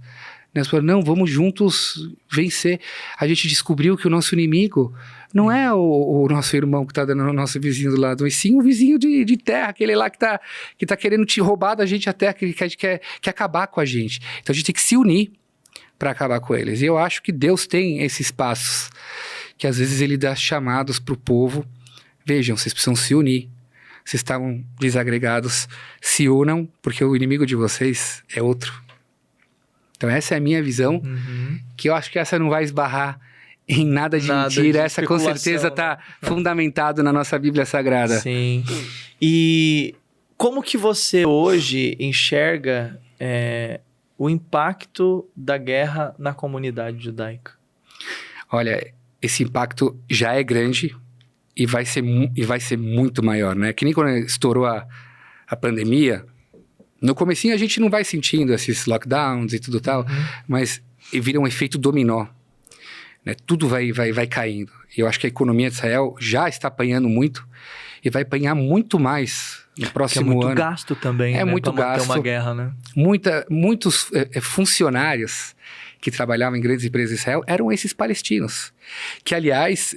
Nós falamos, não, vamos juntos vencer. A gente descobriu que o nosso inimigo não é o nosso irmão que está dando o nosso vizinho do lado, mas sim o vizinho de terra, aquele lá que tá querendo te roubar da gente a terra, que a gente quer acabar com a gente. Então a gente tem que se unir para acabar com eles. E eu acho que Deus tem esses passos que às vezes ele dá chamados para o povo. Vejam, vocês precisam se unir. Vocês estavam desagregados, se unam, porque o inimigo de vocês é outro. Então essa é a minha visão, que eu acho que essa não vai esbarrar em nada de mentira. Essa com certeza está fundamentado na nossa Bíblia Sagrada. Sim. E como que você hoje enxerga o impacto da guerra na comunidade judaica? Olha, esse impacto já é grande e vai ser muito maior, né? Que nem quando estourou a pandemia, no comecinho a gente não vai sentindo esses lockdowns e tudo tal, mas vira um efeito dominó, né? Tudo vai caindo. Eu acho que a economia de Israel já está apanhando muito e vai apanhar muito mais no próximo ano. É muito gasto também, né? Muito pra gasto. Manter uma guerra, né? Muitos funcionários que trabalhavam em grandes empresas de Israel eram esses palestinos. Que, aliás,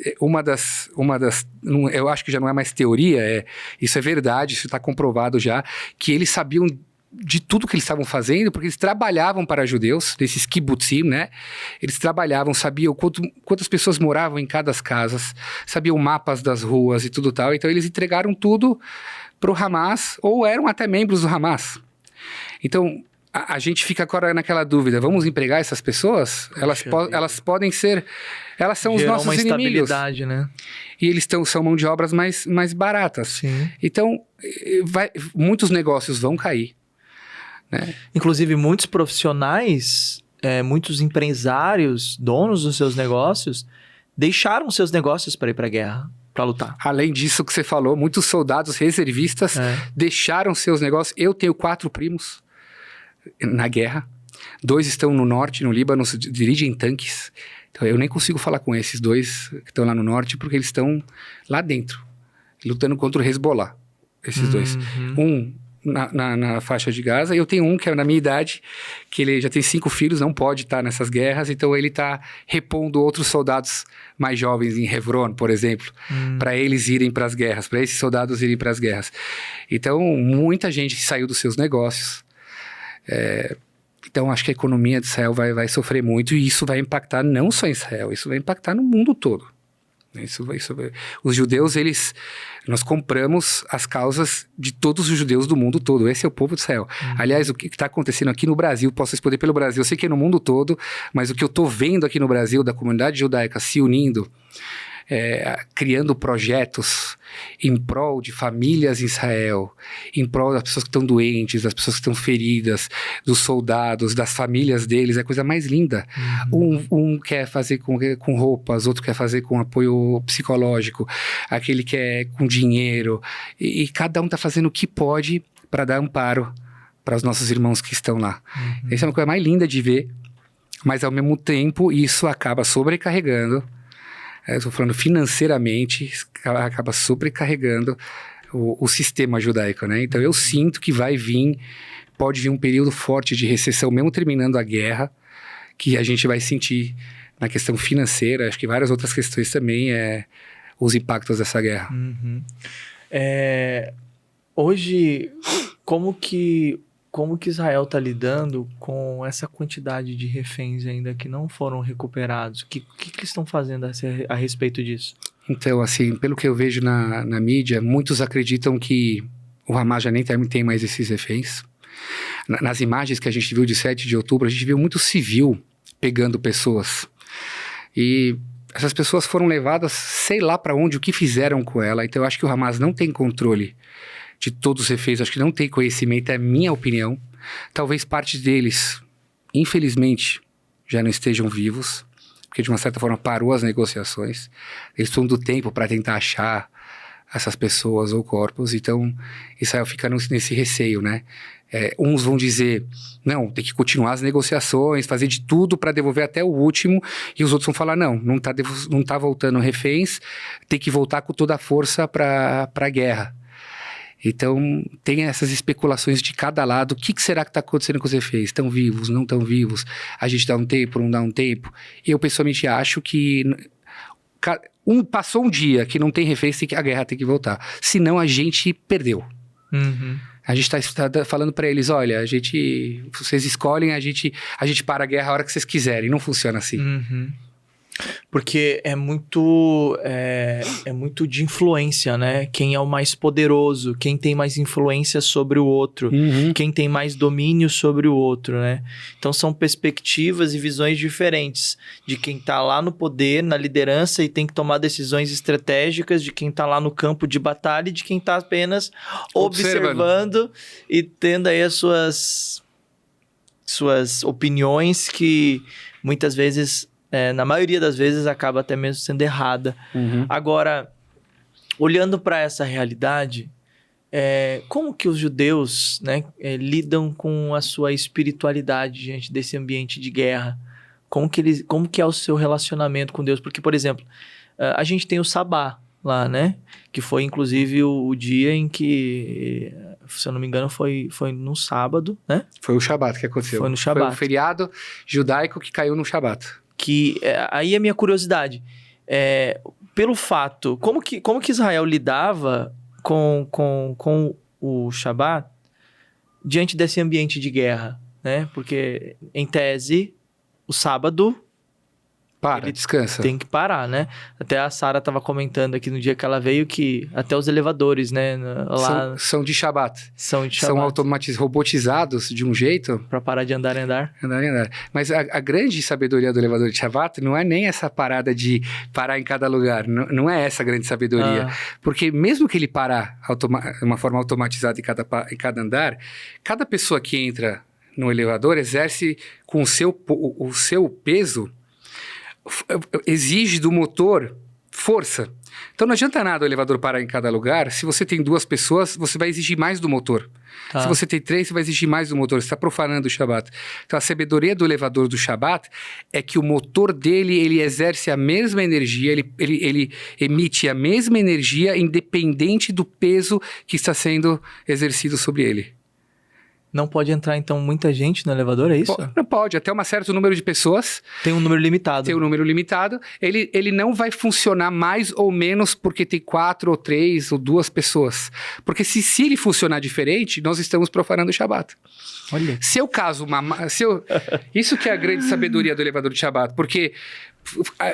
eu acho que já não é mais teoria, isso é verdade, isso está comprovado já, que eles sabiam de tudo que eles estavam fazendo, porque eles trabalhavam para judeus, desses kibbutzim, né? Eles trabalhavam, sabiam quantas pessoas moravam em cada casa, sabiam mapas das ruas e tudo tal, então eles entregaram tudo para o Hamas, ou eram até membros do Hamas. Então, a gente fica agora naquela dúvida, vamos empregar essas pessoas? Elas podem ser, elas são os nossos inimigos. Uma estabilidade, né? E eles são mão de obras mais baratas. Sim. Então, muitos negócios vão cair. Né? Inclusive, muitos profissionais, muitos empresários, donos dos seus negócios, deixaram seus negócios para ir para a guerra, para lutar. Além disso que você falou, muitos soldados reservistas deixaram seus negócios. Eu tenho 4 primos na guerra, 2 estão no norte, no Líbano, dirigem tanques. Então eu nem consigo falar com esses 2 que estão lá no norte, porque eles estão lá dentro, lutando contra o Hezbollah, esses 2. Um na faixa de Gaza. E eu tenho um que é na minha idade, que ele já tem 5 filhos, não pode estar nessas guerras, então ele está repondo outros soldados mais jovens em Hebron, por exemplo, para eles irem para as guerras, para esses soldados irem para as guerras. Então, muita gente saiu dos seus negócios. Então, acho que a economia de Israel vai sofrer muito, e isso vai impactar não só em Israel, isso vai impactar no mundo todo. Os judeus, nós compramos as causas de todos os judeus do mundo todo. Esse é o povo de Israel. Aliás, o que está acontecendo aqui no Brasil, posso responder pelo Brasil, eu sei que é no mundo todo, mas o que eu estou vendo aqui no Brasil, da comunidade judaica se unindo, criando projetos em prol de famílias em Israel, em prol das pessoas que estão doentes, das pessoas que estão feridas, dos soldados, das famílias deles, é a coisa mais linda. Um quer fazer com roupas, outro quer fazer com apoio psicológico, aquele quer com dinheiro, e cada um está fazendo o que pode para dar amparo para os nossos irmãos que estão lá. Essa é uma coisa mais linda de ver, mas ao mesmo tempo isso acaba sobrecarregando. Estou falando financeiramente, acaba sobrecarregando o sistema judaico, né? Então eu sinto que pode vir um período forte de recessão, mesmo terminando a guerra, que a gente vai sentir na questão financeira, acho que várias outras questões também, os impactos dessa guerra. Hoje, como que Israel está lidando com essa quantidade de reféns ainda que não foram recuperados? O que estão fazendo a respeito disso? Então, assim, pelo que eu vejo na mídia, muitos acreditam que o Hamas já nem tem mais esses reféns. Nas imagens que a gente viu de 7 de outubro, a gente viu muito civil pegando pessoas. E essas pessoas foram levadas, sei lá para onde, o que fizeram com ela. Então, eu acho que o Hamas não tem controle de todos os reféns, acho que não tem conhecimento, é a minha opinião. Talvez parte deles, infelizmente, já não estejam vivos, porque de uma certa forma parou as negociações. Eles estão do tempo para tentar achar essas pessoas ou corpos, então Israel fica nesse receio, né? Uns vão dizer, não, tem que continuar as negociações, fazer de tudo para devolver até o último, e os outros vão falar, não tá voltando reféns, tem que voltar com toda a força para a guerra. Então, tem essas especulações de cada lado. O que será que está acontecendo com os reféns? Estão vivos, não estão vivos? A gente dá um tempo, não dá um tempo? Eu, pessoalmente, acho que passou um dia que não tem reféns, a guerra tem que voltar. Senão, a gente perdeu. A gente está falando para eles, olha, vocês escolhem, a gente para a guerra a hora que vocês quiserem. Não funciona assim. Porque é muito de influência, né? Quem é o mais poderoso, quem tem mais influência sobre o outro, quem tem mais domínio sobre o outro, né? Então são perspectivas e visões diferentes de quem tá lá no poder, na liderança e tem que tomar decisões estratégicas, de quem tá lá no campo de batalha e de quem tá apenas observando e tendo aí as suas opiniões que muitas vezes... na maioria das vezes acaba até mesmo sendo errada. Agora, olhando para essa realidade, como que os judeus, né, lidam com a sua espiritualidade diante desse ambiente de guerra? Como que é o seu relacionamento com Deus? Porque, por exemplo, a gente tem o Sabá lá, né? Que foi, inclusive, o dia em que, se eu não me engano, foi no sábado, né? Foi o Shabat que aconteceu. Foi no Shabat. Foi o feriado judaico que caiu no Shabat. Aí é a minha curiosidade, pelo fato, como que Israel lidava com o Shabat diante desse ambiente de guerra, né? Porque, em tese, o sábado... descansa. Tem que parar, né? Até a Sara estava comentando aqui no dia que ela veio que até os elevadores, né? Lá são de Shabat. São de Shabat. São robotizados de um jeito... Para parar de andar. Mas a grande sabedoria do elevador de Shabat não é nem essa parada de parar em cada lugar. Não é essa a grande sabedoria. Porque mesmo que ele parar de uma forma automatizada em cada andar, cada pessoa que entra no elevador exerce com o seu peso... exige do motor força. Então não adianta nada o elevador parar em cada lugar. Se você tem 2 pessoas, você vai exigir mais do motor. Tá. Se você tem 3, você vai exigir mais do motor. Você está profanando o Shabat. Então a sabedoria do elevador do Shabat é que o motor dele, ele exerce a mesma energia, ele emite a mesma energia independente do peso que está sendo exercido sobre ele. Não pode entrar, então, muita gente no elevador, é isso? Não pode, até um certo número de pessoas. Tem um número limitado. Tem um número limitado. Ele não vai funcionar mais ou menos porque tem 4 ou 3 ou 2 pessoas. Porque se ele funcionar diferente, nós estamos profanando o Shabat. Olha. Se eu caso isso que é a grande sabedoria do elevador de Shabat. Porque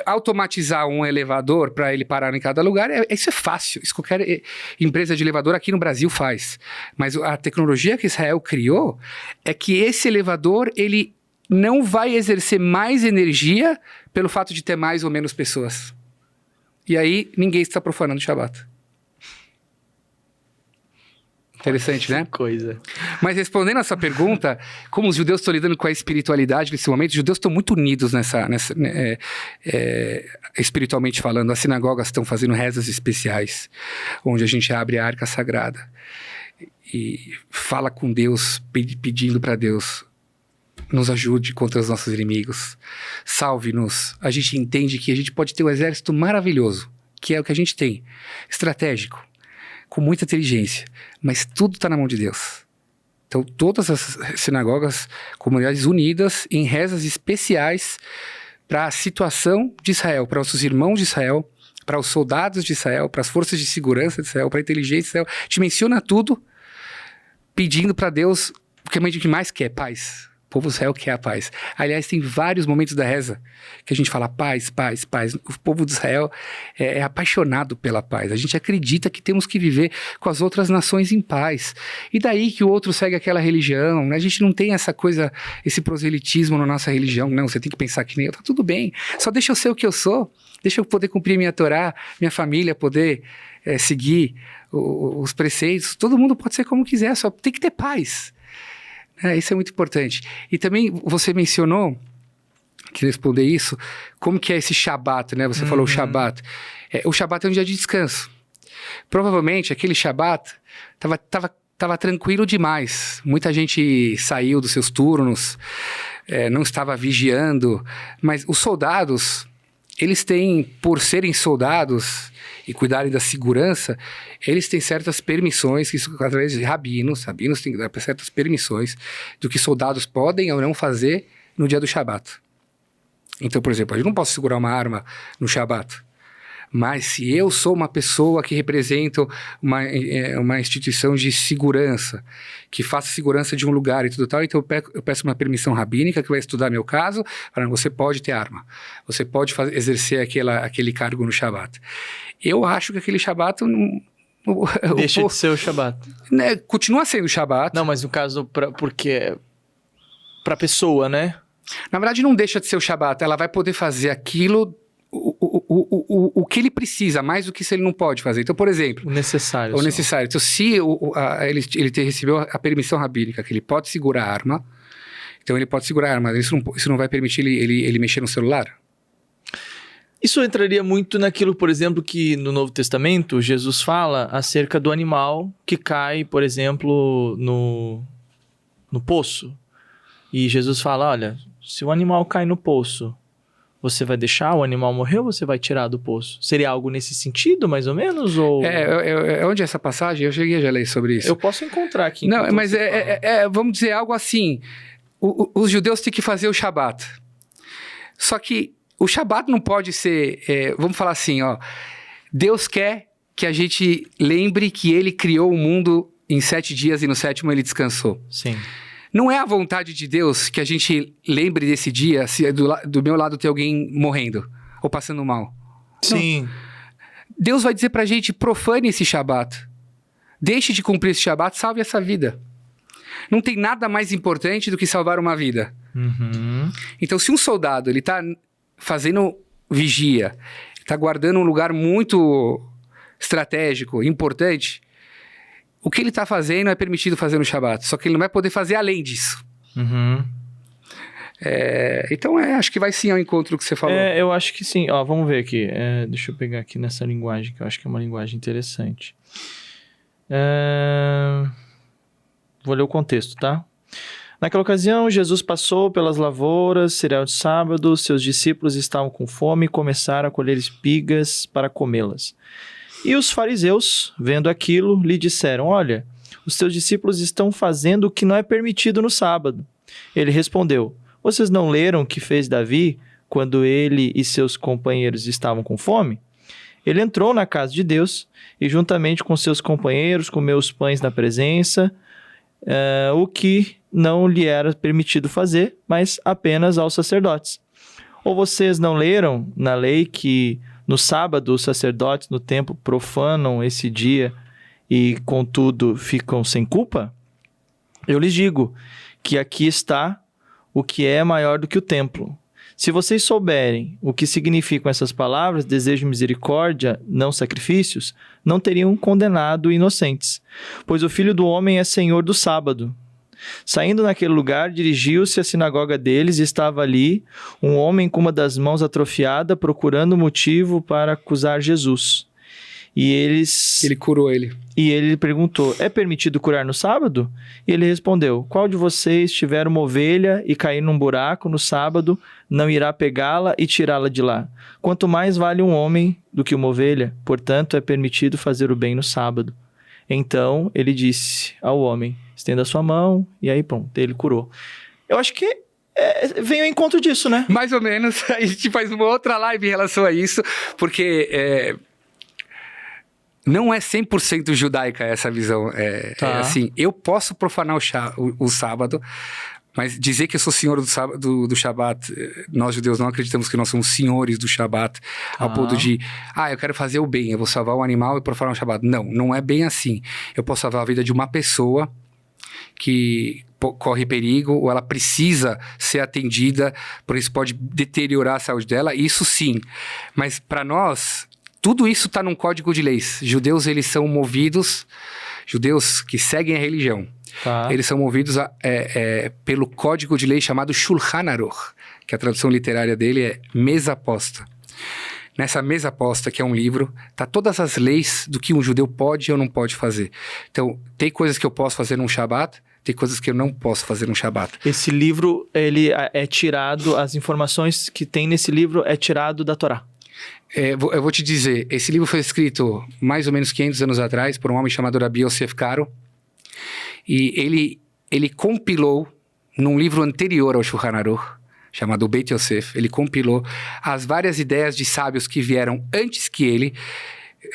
automatizar um elevador para ele parar em cada lugar, isso é fácil. Isso qualquer empresa de elevador aqui no Brasil faz. Mas a tecnologia que Israel criou é que esse elevador, ele não vai exercer mais energia pelo fato de ter mais ou menos pessoas. E aí, ninguém está profanando o Shabat. Interessante, né? Coisa. Mas respondendo essa pergunta, como os judeus estão lidando com a espiritualidade nesse momento, os judeus estão muito unidos espiritualmente falando. As sinagogas estão fazendo rezas especiais, onde a gente abre a arca sagrada e fala com Deus, pedindo para Deus, nos ajude contra os nossos inimigos, salve-nos. A gente entende que a gente pode ter um exército maravilhoso, que é o que a gente tem, estratégico, com muita inteligência, mas tudo está na mão de Deus. Então, todas as sinagogas, comunidades unidas em rezas especiais para a situação de Israel, para os irmãos de Israel, para os soldados de Israel, para as forças de segurança de Israel, para a inteligência de Israel. A gente menciona tudo pedindo para Deus o que a gente mais quer, paz. O povo de Israel quer a paz. Aliás, tem vários momentos da reza que a gente fala paz, paz, paz. O povo de Israel é apaixonado pela paz. A gente acredita que temos que viver com as outras nações em paz. E daí que o outro segue aquela religião, né? A gente não tem essa coisa, esse proselitismo na nossa religião. Não, você tem que pensar que nem eu. Tá tudo bem. Só deixa eu ser o que eu sou. Deixa eu poder cumprir minha Torá, minha família poder seguir os preceitos. Todo mundo pode ser como quiser, só tem que ter paz. Isso é muito importante. E também você mencionou, que responder isso, como que é esse Shabat, né? Você falou o Shabat. O Shabat é um dia de descanso. Provavelmente aquele Shabat estava tranquilo demais. Muita gente saiu dos seus turnos, não estava vigiando, mas os soldados, eles têm, por serem soldados e cuidarem da segurança, eles têm certas permissões, que isso através de rabinos têm que dar certas permissões do que soldados podem ou não fazer no dia do Shabat. Então, por exemplo, eu não posso segurar uma arma no Shabat, mas se eu sou uma pessoa que representa uma instituição de segurança, que faça segurança de um lugar e tudo tal, então eu peço uma permissão rabínica que vai estudar meu caso, para você pode ter arma, você pode exercer aquele cargo no Shabat. Eu acho que aquele Shabat deixa de ser o Shabat. Né, continua sendo o Shabat. Não, mas no caso, porque para a pessoa, né? Na verdade, não deixa de ser o Shabat. Ela vai poder fazer aquilo, o que ele precisa, mais do que se ele não pode fazer. Então, por exemplo... O necessário. O necessário. Então, se ele recebeu a permissão rabínica, que ele pode segurar a arma, então ele pode segurar a arma. Isso não vai permitir ele mexer no celular? Isso entraria muito naquilo, por exemplo, que no Novo Testamento Jesus fala acerca do animal que cai, por exemplo, no poço. E Jesus fala, olha, se o animal cai no poço, você vai deixar o animal morrer ou você vai tirar do poço? Seria algo nesse sentido, mais ou menos? Ou... Onde é essa passagem? Eu cheguei a já ler sobre isso. Eu posso encontrar aqui. Não, mas vamos dizer algo assim. Os judeus têm que fazer o Shabat. Só que o Shabat não pode ser... vamos falar assim, ó. Deus quer que a gente lembre que ele criou o mundo em 7 dias e no 7º ele descansou. Sim. Não é a vontade de Deus que a gente lembre desse dia se do meu lado tem alguém morrendo ou passando mal. Sim. Não. Deus vai dizer pra gente, profane esse Shabat. Deixe de cumprir esse Shabat, salve essa vida. Não tem nada mais importante do que salvar uma vida. Uhum. Então, se um soldado ele tá fazendo vigia, está guardando um lugar muito estratégico, importante, o que ele está fazendo é permitido fazer no Shabat, só que ele não vai poder fazer além disso. Uhum. Então, acho que vai sim ao encontro do que você falou. Eu acho que sim. Ó, vamos ver aqui. Deixa eu pegar aqui nessa linguagem, que eu acho que é uma linguagem interessante. Vou ler o contexto, tá? Naquela ocasião, Jesus passou pelas lavouras, cereal de sábado, seus discípulos estavam com fome e começaram a colher espigas para comê-las. E os fariseus, vendo aquilo, lhe disseram: olha, os teus discípulos estão fazendo o que não é permitido no sábado. Ele respondeu: vocês não leram o que fez Davi quando ele e seus companheiros estavam com fome? Ele entrou na casa de Deus e, juntamente com seus companheiros, comeu os pães na presença, o que não lhe era permitido fazer, mas apenas aos sacerdotes. Ou vocês não leram na lei que no sábado os sacerdotes no templo profanam esse dia e, contudo, ficam sem culpa? Eu lhes digo que aqui está o que é maior do que o templo. Se vocês souberem o que significam essas palavras, desejo misericórdia, não sacrifícios, não teriam condenado inocentes, pois o Filho do Homem é Senhor do sábado. Saindo naquele lugar, dirigiu-se à sinagoga deles e estava ali um homem com uma das mãos atrofiada, procurando motivo para acusar Jesus. Ele curou ele. E ele perguntou: é permitido curar no sábado? E ele respondeu: qual de vocês tiver uma ovelha e cair num buraco no sábado, não irá pegá-la e tirá-la de lá? Quanto mais vale um homem do que uma ovelha, portanto é permitido fazer o bem no sábado. Então ele disse ao homem: estenda a sua mão, e aí pronto, ele curou. Eu acho que vem ao encontro disso, né? Mais ou menos. A gente faz uma outra live em relação a isso, porque não é 100% judaica essa visão. Assim, eu posso profanar o sábado, mas dizer que eu sou senhor do Shabat, nós judeus não acreditamos que nós somos senhores do Shabat, ao ponto de, eu quero fazer o bem, eu vou salvar um animal e profanar o Shabat. Não é bem assim. Eu posso salvar a vida de uma pessoa que corre perigo, ou ela precisa ser atendida, por isso pode deteriorar a saúde dela, isso sim. Mas para nós, tudo isso está num código de leis. Judeus, eles são movidos, judeus que seguem a religião, eles são movidos pelo código de lei chamado Shulchan Aruch, que a tradução literária dele é mesa posta. Nessa mesa posta, que é um livro, tá todas as leis do que um judeu pode ou não pode fazer. Então, tem coisas que eu posso fazer num Shabat, tem coisas que eu não posso fazer num Shabat. Esse livro, ele é tirado, as informações que tem nesse livro é tirado da Torá. Eu vou te dizer, esse livro foi escrito mais ou menos 500 anos atrás por um homem chamado Rabbi Yosef Karo, e ele compilou num livro anterior ao Shulchan Aruch, chamado Beit Yosef, ele compilou as várias ideias de sábios que vieram antes que ele.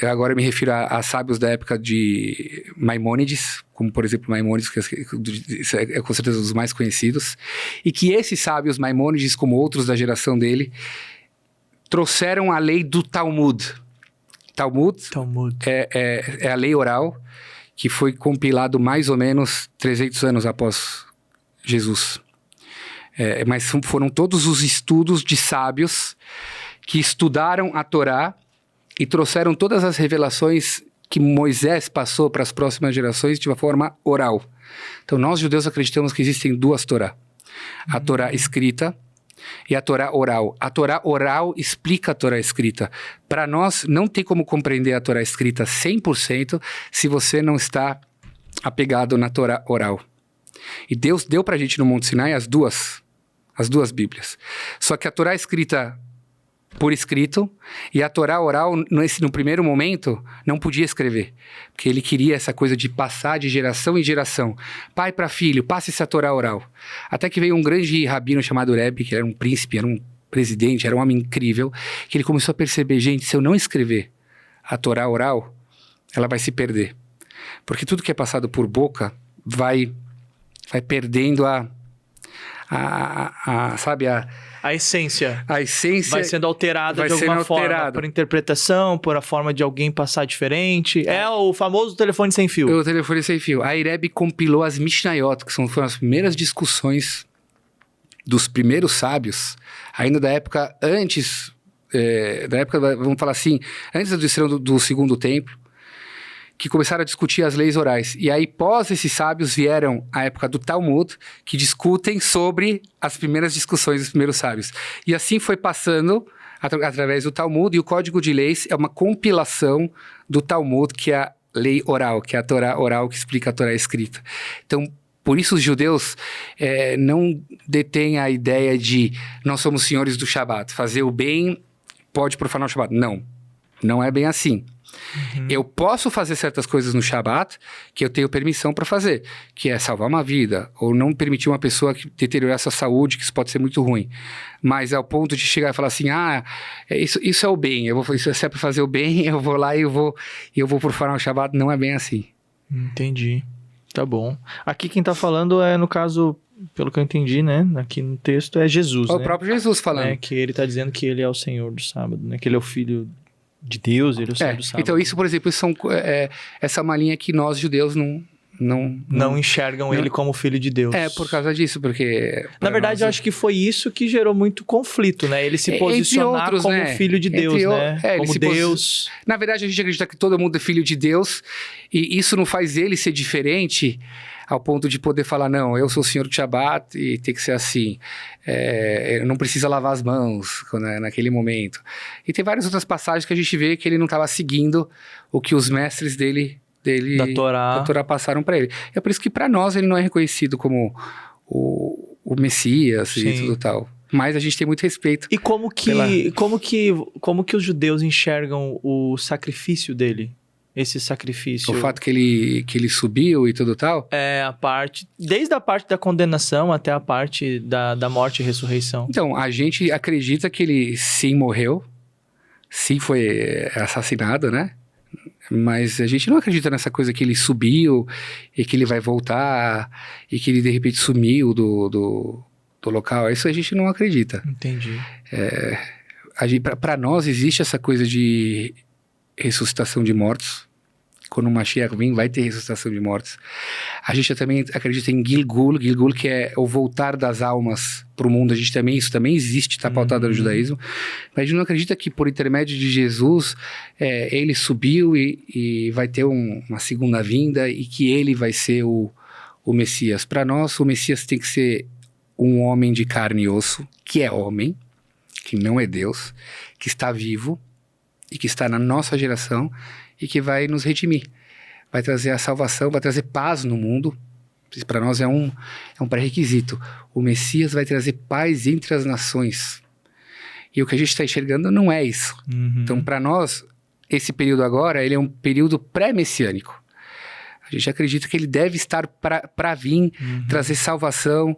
Agora eu me refiro a sábios da época de Maimônides, como por exemplo Maimônides, que é com certeza um dos mais conhecidos, e que esses sábios, Maimônides, como outros da geração dele, trouxeram a lei do Talmud. Talmud. É a lei oral que foi compilado mais ou menos 300 anos após Jesus. Mas foram todos os estudos de sábios que estudaram a Torá e trouxeram todas as revelações que Moisés passou para as próximas gerações de uma forma oral. Então, nós judeus acreditamos que existem duas Torá. A Torá escrita e a Torá oral. A Torá oral explica a Torá escrita. Para nós, não tem como compreender a Torá escrita 100% se você não está apegado na Torá oral. E Deus deu para a gente no Monte Sinai as duas Bíblias. Só que a Torá escrita por escrito e a Torá oral, no primeiro momento, não podia escrever. Porque ele queria essa coisa de passar de geração em geração. Pai para filho, passe essa Torá oral. Até que veio um grande rabino chamado Rebbe, que era um príncipe, era um presidente, era um homem incrível, que ele começou a perceber, gente, se eu não escrever a Torá oral, ela vai se perder. Porque tudo que é passado por boca vai perdendo a essência. A essência vai sendo alterada de alguma forma, por interpretação, por a forma de alguém passar diferente. É o famoso telefone sem fio. O telefone sem fio. A Rebbe compilou as Mishnayot, que foram as primeiras discussões dos primeiros sábios, ainda da época antes, vamos falar assim, antes da destruição do Segundo Templo. que começaram a discutir as leis orais. E aí, pós esses sábios, vieram a época do Talmud, que discutem sobre as primeiras discussões dos primeiros sábios. E assim foi passando através do Talmud, e o Código de Leis é uma compilação do Talmud, que é a lei oral, que é a Torá oral que explica a Torá escrita. Então, por isso os judeus não detêm a ideia de nós somos senhores do Shabat, fazer o bem pode profanar o Shabat. Não é bem assim. Eu posso fazer certas coisas no Shabat que eu tenho permissão para fazer, que é salvar uma vida, ou não permitir uma pessoa que deteriorar sua saúde, que isso pode ser muito ruim. Mas ao ponto de chegar e falar assim, isso é o bem, se é para fazer o bem, eu vou lá e eu vou profanar o Shabat. Não é bem assim. Entendi. Tá bom. Aqui quem tá falando no caso, pelo que eu entendi, né? Aqui no texto é Jesus, o próprio Jesus falando. Que ele tá dizendo que ele é o Senhor do sábado, né? Que ele é o Filho de Deus, ele é o Senhor do sábado. Então isso, por exemplo, essa é uma linha que nós judeus não enxergam ele como Filho de Deus. Por causa disso, porque... Na verdade, eu acho que foi isso que gerou muito conflito, né? Ele se posicionar como Filho de Deus, né? Como Deus. Na verdade, a gente acredita que todo mundo é filho de Deus, e isso não faz ele ser diferente ao ponto de poder falar, não, eu sou o Senhor do Shabat e tem que ser assim. Não precisa lavar as mãos naquele momento. E tem várias outras passagens que a gente vê que ele não estava seguindo o que os mestres dele da Torá passaram para ele. É por isso que para nós ele não é reconhecido como o Messias Sim. e tudo tal. Mas a gente tem muito respeito. E como que os judeus enxergam o sacrifício dele? Esse sacrifício. O fato que ele subiu e tudo tal? Desde a parte da condenação até a parte da morte e ressurreição. Então, a gente acredita que ele sim morreu, sim foi assassinado, né? Mas a gente não acredita nessa coisa que ele subiu e que ele vai voltar e que ele de repente sumiu do local. Isso a gente não acredita. Entendi. Para nós existe essa coisa de ressuscitação de mortos. Quando o Mashiach vir, vai ter ressuscitação de mortos. A gente também acredita em Gilgul, que é o voltar das almas para o mundo. Isso também existe, está pautado no judaísmo. Mas a gente não acredita que por intermédio de Jesus, ele subiu e vai ter uma segunda vinda e que ele vai ser o Messias. Para nós, o Messias tem que ser um homem de carne e osso, que é homem, que não é Deus, que está vivo e que está na nossa geração e que vai nos redimir. Vai trazer a salvação, vai trazer paz no mundo. Isso para nós é um pré-requisito. O Messias vai trazer paz entre as nações. E o que a gente está enxergando não é isso. Então, para nós, esse período agora, ele é um período pré-messiânico. A gente acredita que ele deve estar para vir, trazer salvação,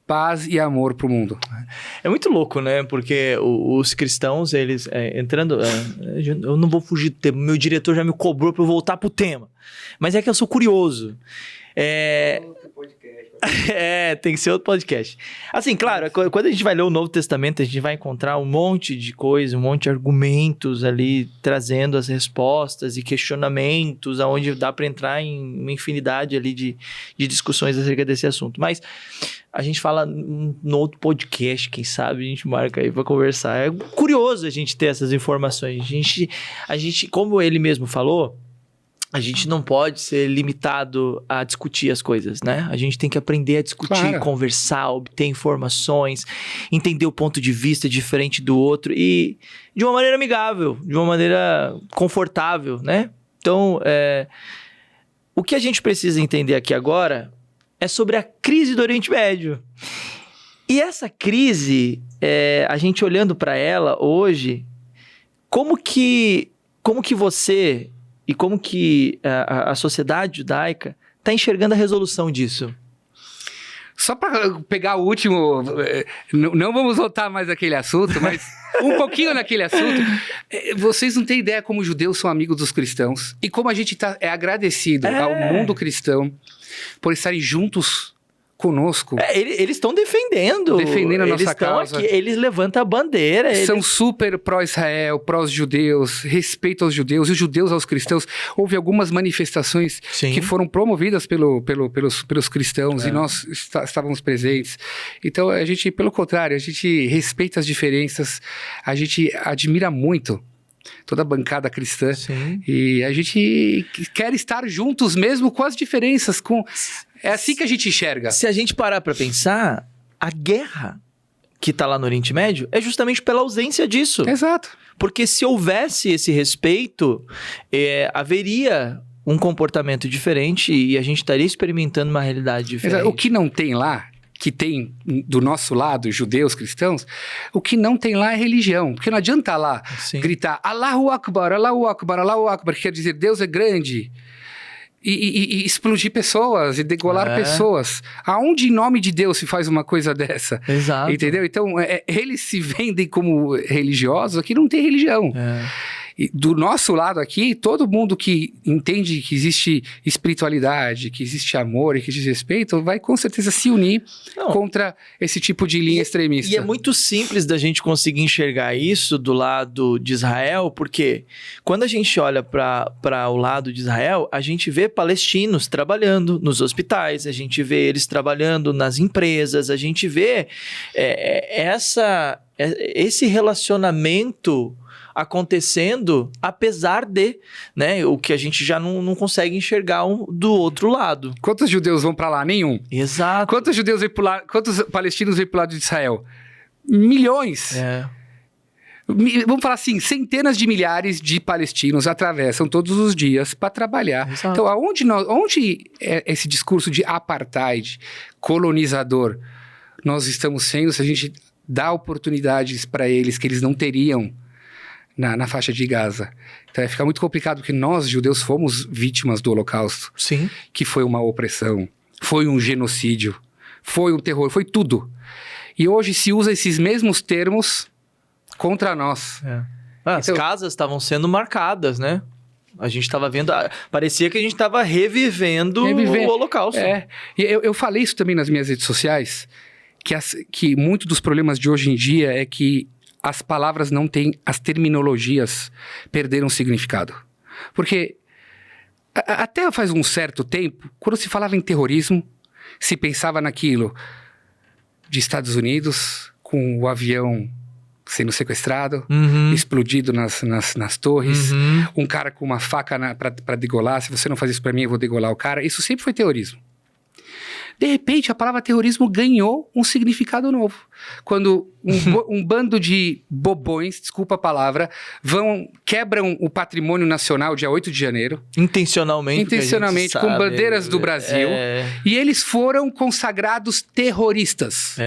paz e amor para o mundo. É muito louco, né? Porque os cristãos, eles entrando... eu não vou fugir do tema. Meu diretor já me cobrou para eu voltar pro tema. Mas é que eu sou curioso. Tem que ser outro podcast. Assim, claro, quando a gente vai ler o Novo Testamento, a gente vai encontrar um monte de coisa, um monte de argumentos ali, trazendo as respostas e questionamentos, aonde dá para entrar em uma infinidade ali de discussões acerca desse assunto. Mas a gente fala no outro podcast, quem sabe a gente marca aí para conversar. É curioso a gente ter essas informações. A gente, como ele mesmo falou, a gente não pode ser limitado a discutir as coisas, né? A gente tem que aprender a discutir, conversar, obter informações, entender o ponto de vista diferente do outro e de uma maneira amigável, de uma maneira confortável, né? Então, o que a gente precisa entender aqui agora é sobre a crise do Oriente Médio. E essa crise, a gente olhando para ela hoje, como que você... E como que a sociedade judaica está enxergando a resolução disso? Só para pegar o último, não vamos voltar mais naquele assunto, mas um pouquinho naquele assunto. Vocês não têm ideia como os judeus são amigos dos cristãos e como a gente é agradecido ao mundo cristão por estarem juntos conosco. Eles estão defendendo a nossa causa. Aqui, eles levantam a bandeira. São super pró-Israel, pró-judeus, respeitam os judeus e os judeus aos cristãos. Houve algumas manifestações que foram promovidas pelos cristãos e nós estávamos presentes. Então, a gente, pelo contrário, a gente respeita as diferenças, a gente admira muito toda a bancada cristã. Sim. E a gente quer estar juntos mesmo com as diferenças. É assim que a gente enxerga. Se a gente parar pra pensar, a guerra que tá lá no Oriente Médio é justamente pela ausência disso. Exato. Porque se houvesse esse respeito, haveria um comportamento diferente e a gente estaria experimentando uma realidade diferente. Exato. O que não tem lá, que tem do nosso lado, judeus, cristãos, o que não tem lá é religião. Porque não adianta lá gritar Allahu Akbar, Allahu Akbar, Allahu Akbar, que quer dizer Deus é grande. E explodir pessoas, e degolar pessoas. Aonde em nome de Deus se faz uma coisa dessa? Exato. Entendeu? Então, eles se vendem como religiosos, aqui não tem religião. E do nosso lado aqui, todo mundo que entende que existe espiritualidade, que existe amor e que existe respeito, vai com certeza se unir contra esse tipo de linha extremista. E é muito simples da gente conseguir enxergar isso do lado de Israel, porque quando a gente olha para o lado de Israel, a gente vê palestinos trabalhando nos hospitais, a gente vê eles trabalhando nas empresas, a gente vê esse relacionamento acontecendo, apesar de, né, o que a gente já não consegue enxergar do outro lado. Quantos judeus vão pra lá? Nenhum. Exato. Quantos judeus vêm pro lado, quantos palestinos vêm pro lado de Israel? Milhões. Vamos falar assim, centenas de milhares de palestinos atravessam todos os dias para trabalhar. Exato. Então, onde é esse discurso de apartheid, colonizador, nós estamos sendo, se a gente dá oportunidades para eles que eles não teriam na faixa de Gaza. Então, fica muito complicado, porque nós, judeus, fomos vítimas do Holocausto. Sim. Que foi uma opressão, foi um genocídio, foi um terror, foi tudo. E hoje se usa esses mesmos termos contra nós. As casas estavam sendo marcadas, né? A gente estava vendo... Parecia que a gente estava revivendo o Holocausto. E eu falei isso também nas minhas redes sociais, que muito dos problemas de hoje em dia é que as palavras não têm, as terminologias perderam significado. Porque até faz um certo tempo, quando se falava em terrorismo, se pensava naquilo de Estados Unidos, com o avião sendo sequestrado, explodido nas torres, um cara com uma faca para degolar, se você não faz isso para mim, eu vou degolar o cara. Isso sempre foi terrorismo. De repente, a palavra terrorismo ganhou um significado novo. Quando um bando de bobões, desculpa a palavra, quebram o patrimônio nacional dia 8 de janeiro. Intencionalmente, com bandeiras do Brasil. E eles foram consagrados terroristas.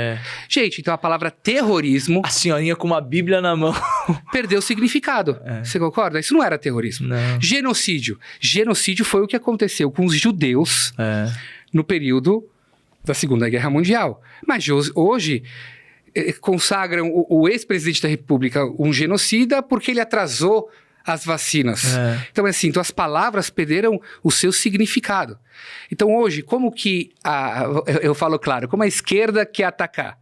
Gente, então a palavra terrorismo... A senhorinha com uma bíblia na mão. Perdeu o significado. Você concorda? Isso não era terrorismo. Não. Genocídio. Genocídio foi o que aconteceu com os judeus no período da Segunda Guerra Mundial. Mas hoje consagram o ex-presidente da República um genocida porque ele atrasou as vacinas. Então, assim, as palavras perderam o seu significado. Então, hoje, como que eu falo claro, como a esquerda quer atacar?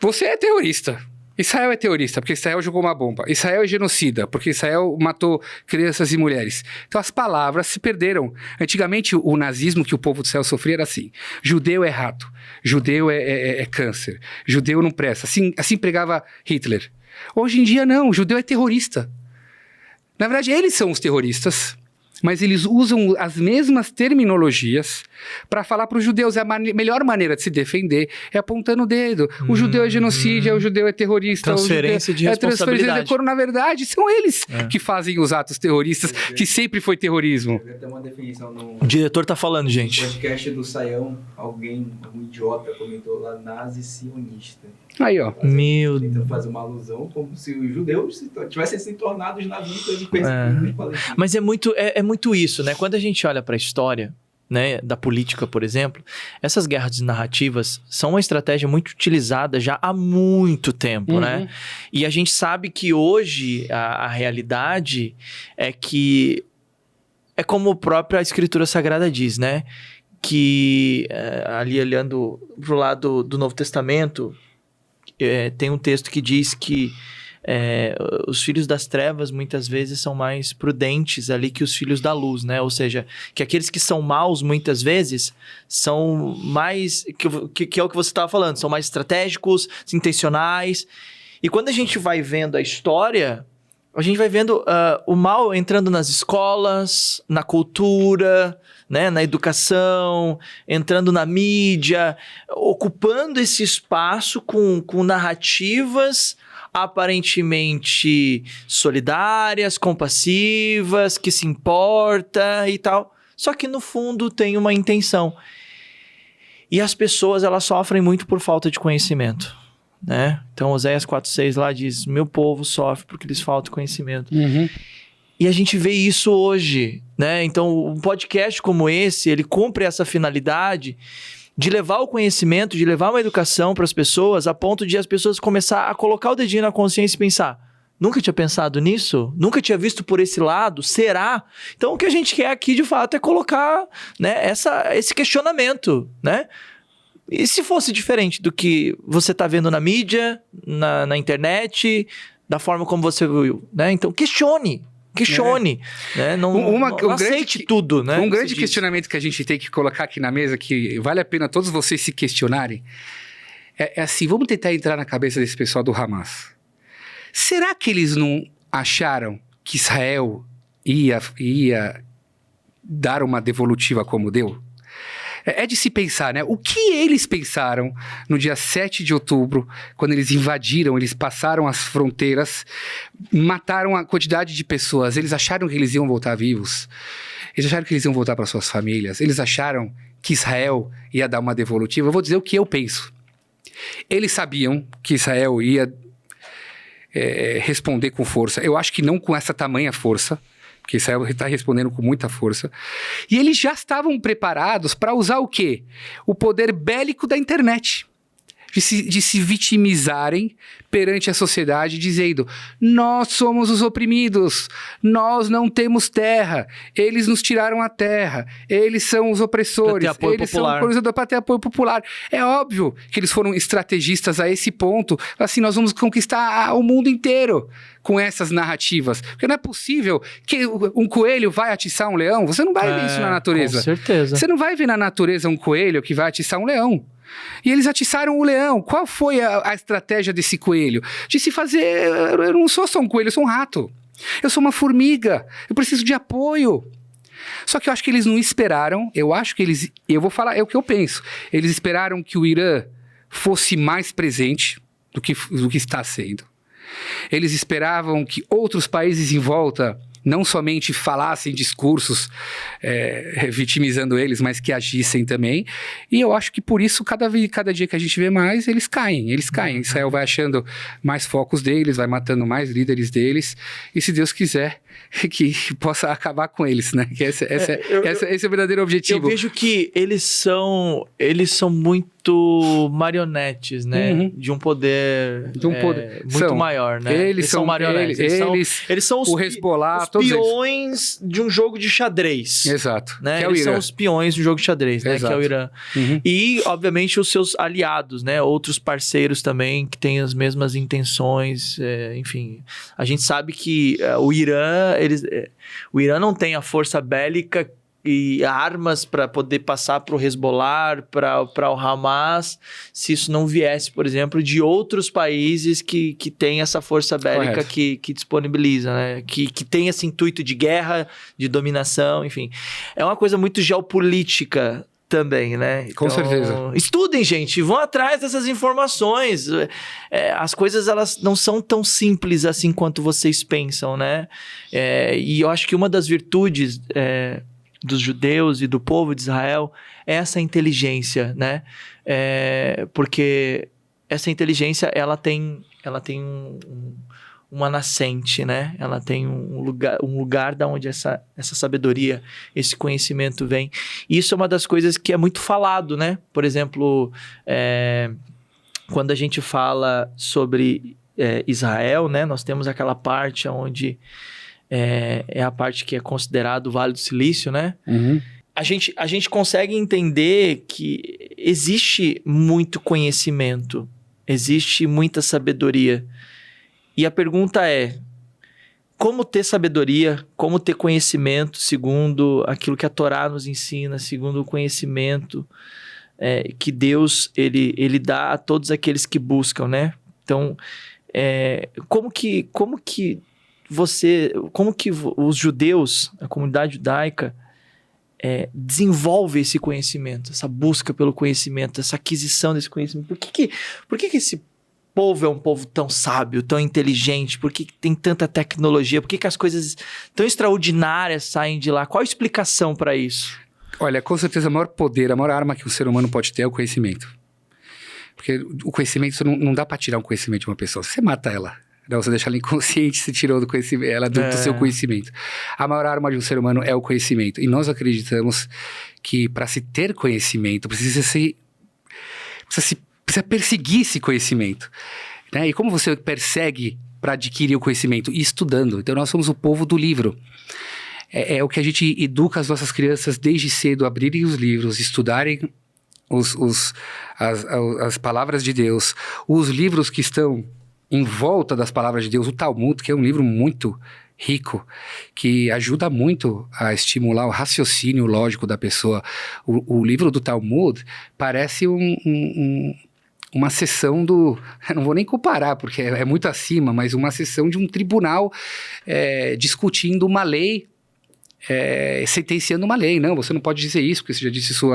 Você é terrorista. Israel é terrorista, porque Israel jogou uma bomba. Israel é genocida, porque Israel matou crianças e mulheres. Então as palavras se perderam. Antigamente o nazismo que o povo do céu sofria era assim: judeu é rato, judeu é câncer, judeu não presta. Assim pregava Hitler. Hoje em dia não, judeu é terrorista. Na verdade eles são os terroristas, mas eles usam as mesmas terminologias para falar para os judeus. A melhor maneira de se defender é apontando o dedo. O judeu é genocídio, o judeu é terrorista. Transferência de responsabilidade. Na verdade, são eles que fazem os atos terroristas, que sempre foi terrorismo. Eu ter uma definição no... O diretor tá falando, gente. No podcast do Saião, algum idiota comentou lá, nazi sionista. Aí, ó. Tentando fazer uma alusão como se os judeus tivessem se tornado os nazistas e pensando nos palestinos. Mas é muito isso, né? Quando a gente olha para a história, né, da política, por exemplo, essas guerras narrativas são uma estratégia muito utilizada já há muito tempo, né? E a gente sabe que hoje a realidade é que é como a própria Escritura Sagrada diz, né? Que ali olhando pro lado do Novo Testamento, tem um texto que diz que os filhos das trevas muitas vezes são mais prudentes ali que os filhos da luz, né? Ou seja, que aqueles que são maus muitas vezes são mais... Que é o que você estava falando, são mais estratégicos, intencionais. E quando a gente vai vendo a história, a gente vai vendo o mal entrando nas escolas, na cultura, né, na educação, entrando na mídia, ocupando esse espaço com narrativas aparentemente solidárias, compassivas, que se importa e tal. Só que no fundo tem uma intenção. E as pessoas, elas sofrem muito por falta de conhecimento, né? Então, Oséias 4:6 lá diz, meu povo sofre porque lhes falta conhecimento. E a gente vê isso hoje, né? Então, um podcast como esse, ele cumpre essa finalidade de levar o conhecimento, de levar uma educação para as pessoas, a ponto de as pessoas começar a colocar o dedinho na consciência e pensar, nunca tinha pensado nisso? Nunca tinha visto por esse lado? Será? Então, o que a gente quer aqui, de fato, é colocar, né, esse questionamento, né? E se fosse diferente do que você está vendo na mídia, na internet, da forma como você viu, né? Então, questione. Né? Não aceite tudo, né? Um grande questionamento que a gente tem que colocar aqui na mesa, que vale a pena todos vocês se questionarem, é assim, vamos tentar entrar na cabeça desse pessoal do Hamas. Será que eles não acharam que Israel ia dar uma devolutiva como deu? É de se pensar, né? O que eles pensaram no dia 7 de outubro, quando eles invadiram, eles passaram as fronteiras, mataram a quantidade de pessoas. Eles acharam que eles iam voltar vivos. Eles acharam que eles iam voltar para suas famílias. Eles acharam que Israel ia dar uma devolutiva. Eu vou dizer o que eu penso. Eles sabiam que Israel ia responder com força. Eu acho que não com essa tamanha força, porque Israel está respondendo com muita força. E eles já estavam preparados para usar o quê? O poder bélico da internet. De se vitimizarem perante a sociedade, dizendo, nós somos os oprimidos, nós não temos terra, eles nos tiraram a terra, eles são os opressores, eles são para ter apoio popular. É óbvio que eles foram estrategistas a esse ponto, assim, nós vamos conquistar o mundo inteiro com essas narrativas, porque não é possível que um coelho vai atiçar um leão, você não vai ver isso na natureza. Com certeza. Você não vai ver na natureza um coelho que vai atiçar um leão. E eles atiçaram o leão. Qual foi a estratégia desse coelho? De se fazer... Eu não sou só um coelho, eu sou um rato. Eu sou uma formiga. Eu preciso de apoio. Só que eu acho que eles não esperaram. Eu acho que eles... Eu vou falar, é o que eu penso. Eles esperaram que o Irã fosse mais presente do que está sendo. Eles esperavam que outros países em volta não somente falassem discursos vitimizando eles, mas que agissem também. E eu acho que por isso, cada dia que a gente vê mais, eles caem. Israel vai achando mais focos deles, vai matando mais líderes deles. E se Deus quiser, que possa acabar com eles, né? Que esse é o verdadeiro objetivo. Eu vejo que eles são muito marionetes, né? De um poder, muito maior, né? Eles são marionetes. Eles são o Hezbollah, os peões de um jogo de xadrez. Exato. Né? Que é o eles Irã. são os peões de um jogo de xadrez, né? Exato. Que é o Irã. E, obviamente, os seus aliados, né? Outros parceiros também que têm as mesmas intenções. Enfim, a gente sabe que o Irã não tem a força bélica e armas para poder passar para o Hezbollah, para o Hamas, se isso não viesse, por exemplo, de outros países que têm essa força bélica que disponibiliza, né? Que tem esse intuito de guerra, de dominação, enfim. É uma coisa muito geopolítica também, né? Com certeza. Estudem, gente, vão atrás dessas informações. As coisas, elas não são tão simples assim quanto vocês pensam, né? E eu acho que uma das virtudes dos judeus e do povo de Israel é essa inteligência, né? Porque essa inteligência, ela tem uma nascente, né? Ela tem um lugar da onde essa sabedoria, esse conhecimento vem. E isso é uma das coisas que é muito falado, né? Por exemplo, quando a gente fala sobre Israel, né? Nós temos aquela parte onde é a parte que é considerado o Vale do Silício, né? A gente consegue entender que existe muito conhecimento, existe muita sabedoria. E a pergunta é, como ter sabedoria, como ter conhecimento segundo aquilo que a Torá nos ensina, segundo o conhecimento que Deus ele dá a todos aqueles que buscam, né? Então, como que os judeus, a comunidade judaica, desenvolve esse conhecimento, essa busca pelo conhecimento, essa aquisição desse conhecimento? Por que esse povo é um povo tão sábio, tão inteligente? Por que tem tanta tecnologia? Por que as coisas tão extraordinárias saem de lá? Qual a explicação para isso? Olha, com certeza o maior poder, a maior arma que o ser humano pode ter é o conhecimento. Porque o conhecimento, não dá para tirar um conhecimento de uma pessoa. Você mata ela. Não, você deixa ela inconsciente, você tirou ela do seu conhecimento. A maior arma de um ser humano é o conhecimento. E nós acreditamos que para se ter conhecimento, precisa perseguir esse conhecimento. Né? E como você persegue para adquirir o conhecimento? Estudando. Então nós somos o povo do livro. É o que a gente educa as nossas crianças desde cedo, abrirem os livros, estudarem as palavras de Deus, os livros que estão em volta das palavras de Deus, o Talmud, que é um livro muito rico, que ajuda muito a estimular o raciocínio lógico da pessoa. O livro do Talmud parece uma sessão eu não vou nem comparar, porque é muito acima, mas uma sessão de um tribunal discutindo uma lei, sentenciando uma lei. Não, você não pode dizer isso, porque você já disse isso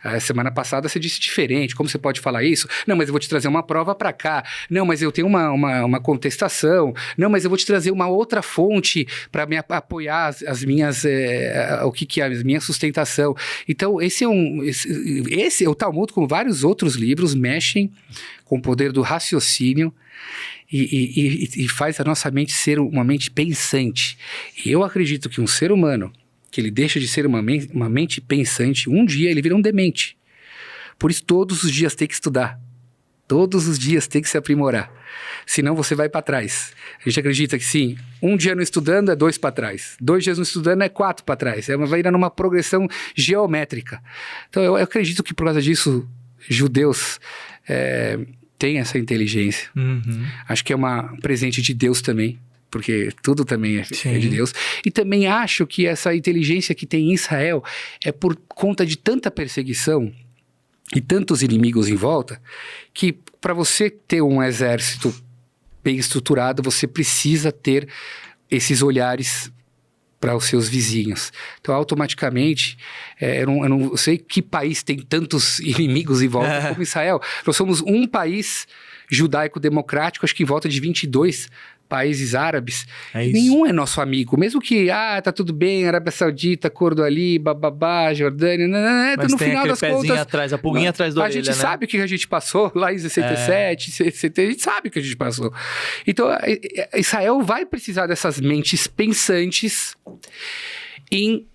a semana passada, você disse diferente. Como você pode falar isso? Não, mas eu vou te trazer uma prova para cá. Não, mas eu tenho uma contestação. Não, mas eu vou te trazer uma outra fonte para me apoiar as minhas, a minha sustentação. Então, esse o Talmud, como vários outros livros, mexem com o poder do raciocínio e faz a nossa mente ser uma mente pensante. E eu acredito que um ser humano, que ele deixa de ser uma mente pensante, um dia ele vira um demente. Por isso, todos os dias tem que estudar. Todos os dias tem que se aprimorar. Senão você vai para trás. A gente acredita que sim, um dia não estudando é 2 para trás. 2 dias não estudando é 4 para trás. Vai ir numa progressão geométrica. Então eu acredito que por causa disso, judeus têm essa inteligência. Uhum. Acho que é um presente de Deus também, porque tudo também é de Deus. E também acho que essa inteligência que tem em Israel é por conta de tanta perseguição e tantos inimigos em volta, que para você ter um exército bem estruturado, você precisa ter esses olhares para os seus vizinhos. Então, automaticamente, eu não sei que país tem tantos inimigos em volta como Israel. Nós somos um país judaico-democrático, acho que em volta de 22 países árabes. Nenhum é nosso amigo. Mesmo que, tá tudo bem, Arábia Saudita, acordo ali, bababá, Jordânia, mas no tem final das contas, atrás, a pulguinha atrás da orelha, a gente sabe o que a gente passou lá em 67, 70, a gente sabe o que a gente passou. Então, Israel vai precisar dessas mentes pensantes em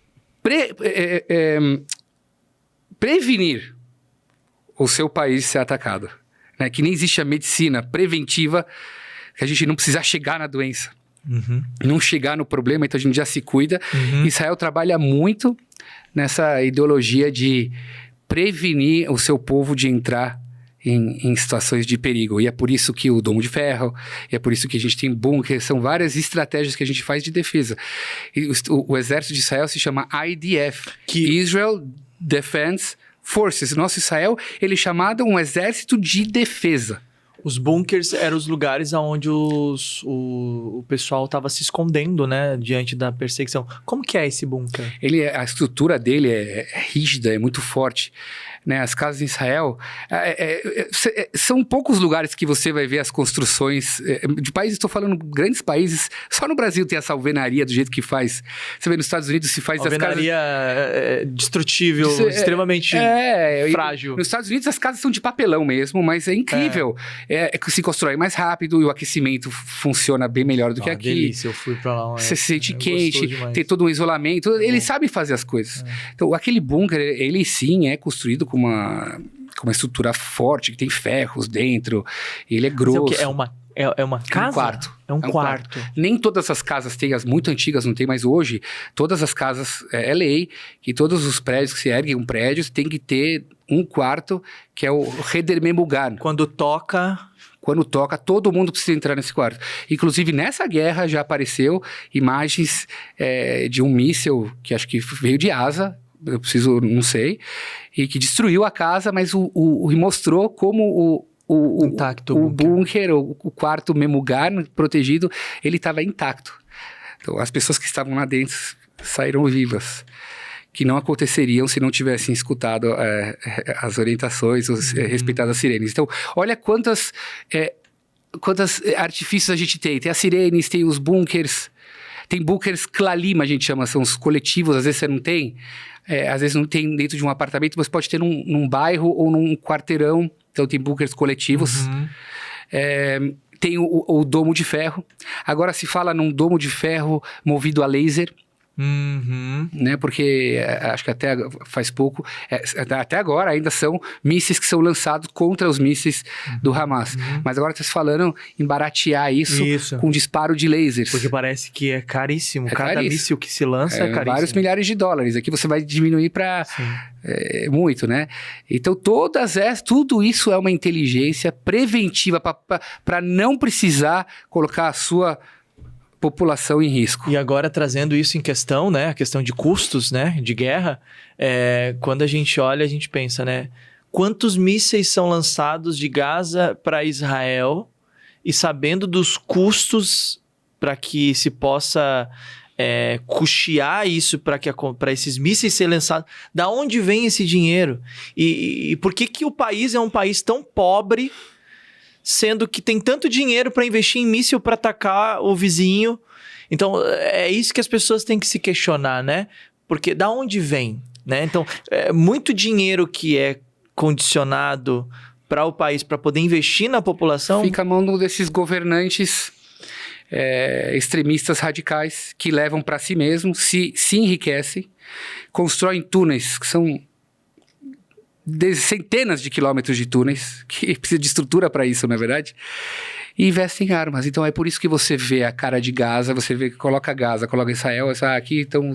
prevenir o seu país ser atacado. Né? Que nem existe a medicina preventiva, que a gente não precisa chegar na doença, não chegar no problema, então a gente já se cuida. Israel trabalha muito nessa ideologia de prevenir o seu povo de entrar em situações de perigo. E é por isso que o Domo de Ferro, e é por isso que a gente tem bunker, são várias estratégias que a gente faz de defesa. E o exército de Israel se chama IDF, Israel Defense Forces. Nosso Israel, ele é chamado um exército de defesa. Os bunkers eram os lugares onde o pessoal estava se escondendo, né? Diante da perseguição. Como que é esse bunker? A estrutura dele é rígida, é muito forte. Né? As casas em Israel... são poucos lugares que você vai ver as construções... de países, estou falando grandes países. Só no Brasil tem essa alvenaria do jeito que faz. Você vê nos Estados Unidos se faz... Alvenaria destrutível, extremamente frágil. Nos Estados Unidos as casas são de papelão mesmo, mas é incrível. Se constrói mais rápido e o aquecimento funciona bem melhor do que aqui. Delícia, eu fui pra lá. Você se sente quente, tem todo um isolamento. Eles sabem fazer as coisas. Então, aquele bunker, ele sim é construído com uma estrutura forte, que tem ferros dentro. Ele é grosso. Mas é uma casa? Um quarto. É um quarto. Nem todas as casas têm, as muito antigas não tem, mas hoje, todas as casas, é lei, que todos os prédios que se erguem um prédio tem que ter um quarto, que é o Heder Memugan. Quando toca, todo mundo precisa entrar nesse quarto. Inclusive, nessa guerra já apareceu imagens de um míssil, que acho que veio de asa, não sei, e que destruiu a casa, mas mostrou como intacto o bunker, o quarto mesmo lugar protegido, ele estava intacto. Então, as pessoas que estavam lá dentro saíram vivas, que não aconteceriam se não tivessem escutado as orientações, respeitado as sirenes. Então, olha quantos artifícios a gente tem. Tem as sirenes, tem os bunkers, tem bunkers Clalima, a gente chama, são os coletivos, às vezes você não tem. Às vezes não tem dentro de um apartamento, mas pode ter num bairro ou num quarteirão. Então tem bunkers coletivos. Tem o domo de ferro. Agora se fala num domo de ferro movido a laser. Né? Porque acho que até faz pouco, até agora ainda são mísseis que são lançados contra os mísseis do Hamas. Mas agora está se falando em baratear isso com disparo de lasers. Porque parece que é caríssimo. Cada míssil que se lança é caríssimo. Vários milhares de dólares. Aqui você vai diminuir para muito, né? Então tudo isso é uma inteligência preventiva para não precisar colocar a sua população em risco. E agora trazendo isso em questão, né, a questão de custos, né, de guerra, quando a gente olha, a gente pensa, né, quantos mísseis são lançados de Gaza para Israel e sabendo dos custos para que se possa custear isso para esses mísseis serem lançados, da onde vem esse dinheiro? E por que o país é um país tão pobre, sendo que tem tanto dinheiro para investir em míssil para atacar o vizinho? Então, é isso que as pessoas têm que se questionar, né? Porque da onde vem, né? Então, muito dinheiro que é condicionado para o país para poder investir na população... Fica a mão desses governantes extremistas radicais que levam para si mesmos, se enriquecem, constroem túneis que são... centenas de quilômetros de túneis, que precisa de estrutura para isso, na verdade, e investem em armas. Então é por isso que você vê a cara de Gaza, você vê que coloca Gaza, coloca Israel, aqui estão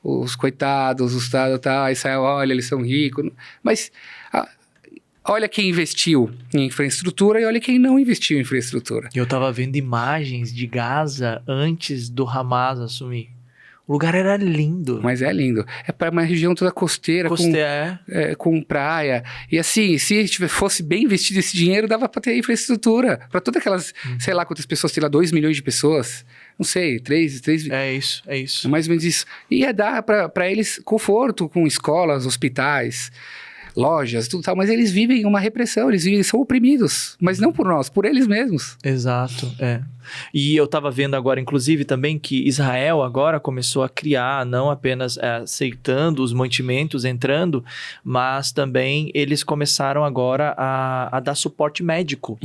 os coitados, os tal, Israel, olha, eles são ricos, mas olha quem investiu em infraestrutura e olha quem não investiu em infraestrutura. Eu tava vendo imagens de Gaza antes do Hamas assumir. O lugar era lindo. Mas é lindo. É para uma região toda costeira, com praia. E assim, se fosse bem investido esse dinheiro, dava para ter infraestrutura. Para todas aquelas, sei lá quantas pessoas, tem lá 2 milhões de pessoas. Não sei, 3... É isso. É mais ou menos isso. E ia dar para eles conforto com escolas, hospitais, lojas, tudo tal. Mas eles vivem uma repressão, eles são oprimidos. Mas não por nós, por eles mesmos. Exato, E eu estava vendo agora, inclusive, também que Israel agora começou a criar, não apenas aceitando os mantimentos entrando, mas também eles começaram agora a dar suporte médico,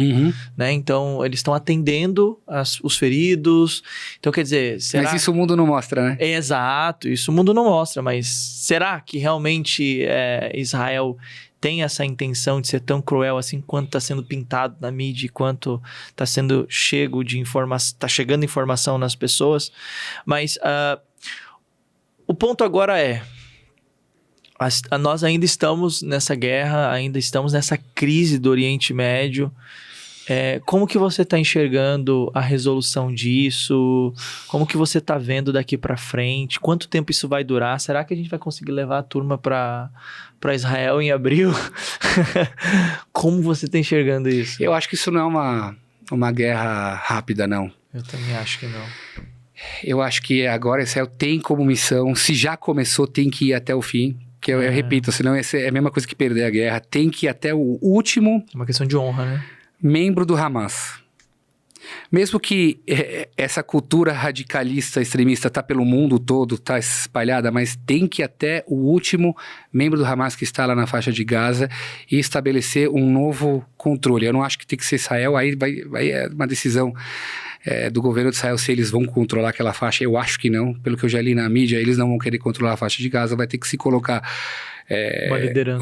né? Então, eles estão atendendo os feridos. Então, quer dizer... Mas isso o mundo não mostra, né? Exato, isso o mundo não mostra, mas será que realmente Israel tem essa intenção de ser tão cruel assim quanto está sendo pintado na mídia, quanto está sendo está chegando informação nas pessoas? Mas o ponto agora nós ainda estamos nessa guerra, ainda estamos nessa crise do Oriente Médio. Como que você está enxergando a resolução disso? Como que você está vendo daqui para frente? Quanto tempo isso vai durar? Será que a gente vai conseguir levar a turma para Israel em abril? Como você está enxergando isso? Eu acho que isso não é uma guerra rápida, não. Eu também acho que não. Eu acho que agora Israel tem como missão, se já começou, tem que ir até o fim. Que eu repito, senão é a mesma coisa que perder a guerra. Tem que ir até o último... É uma questão de honra, né? Membro do Hamas. Mesmo que essa cultura radicalista, extremista está pelo mundo todo, está espalhada, mas tem que ir até o último membro do Hamas que está lá na faixa de Gaza e estabelecer um novo controle. Eu não acho que tem que ser Israel, aí vai uma decisão do governo de Israel se eles vão controlar aquela faixa. Eu acho que não, pelo que eu já li na mídia, eles não vão querer controlar a faixa de Gaza, vai ter que se colocar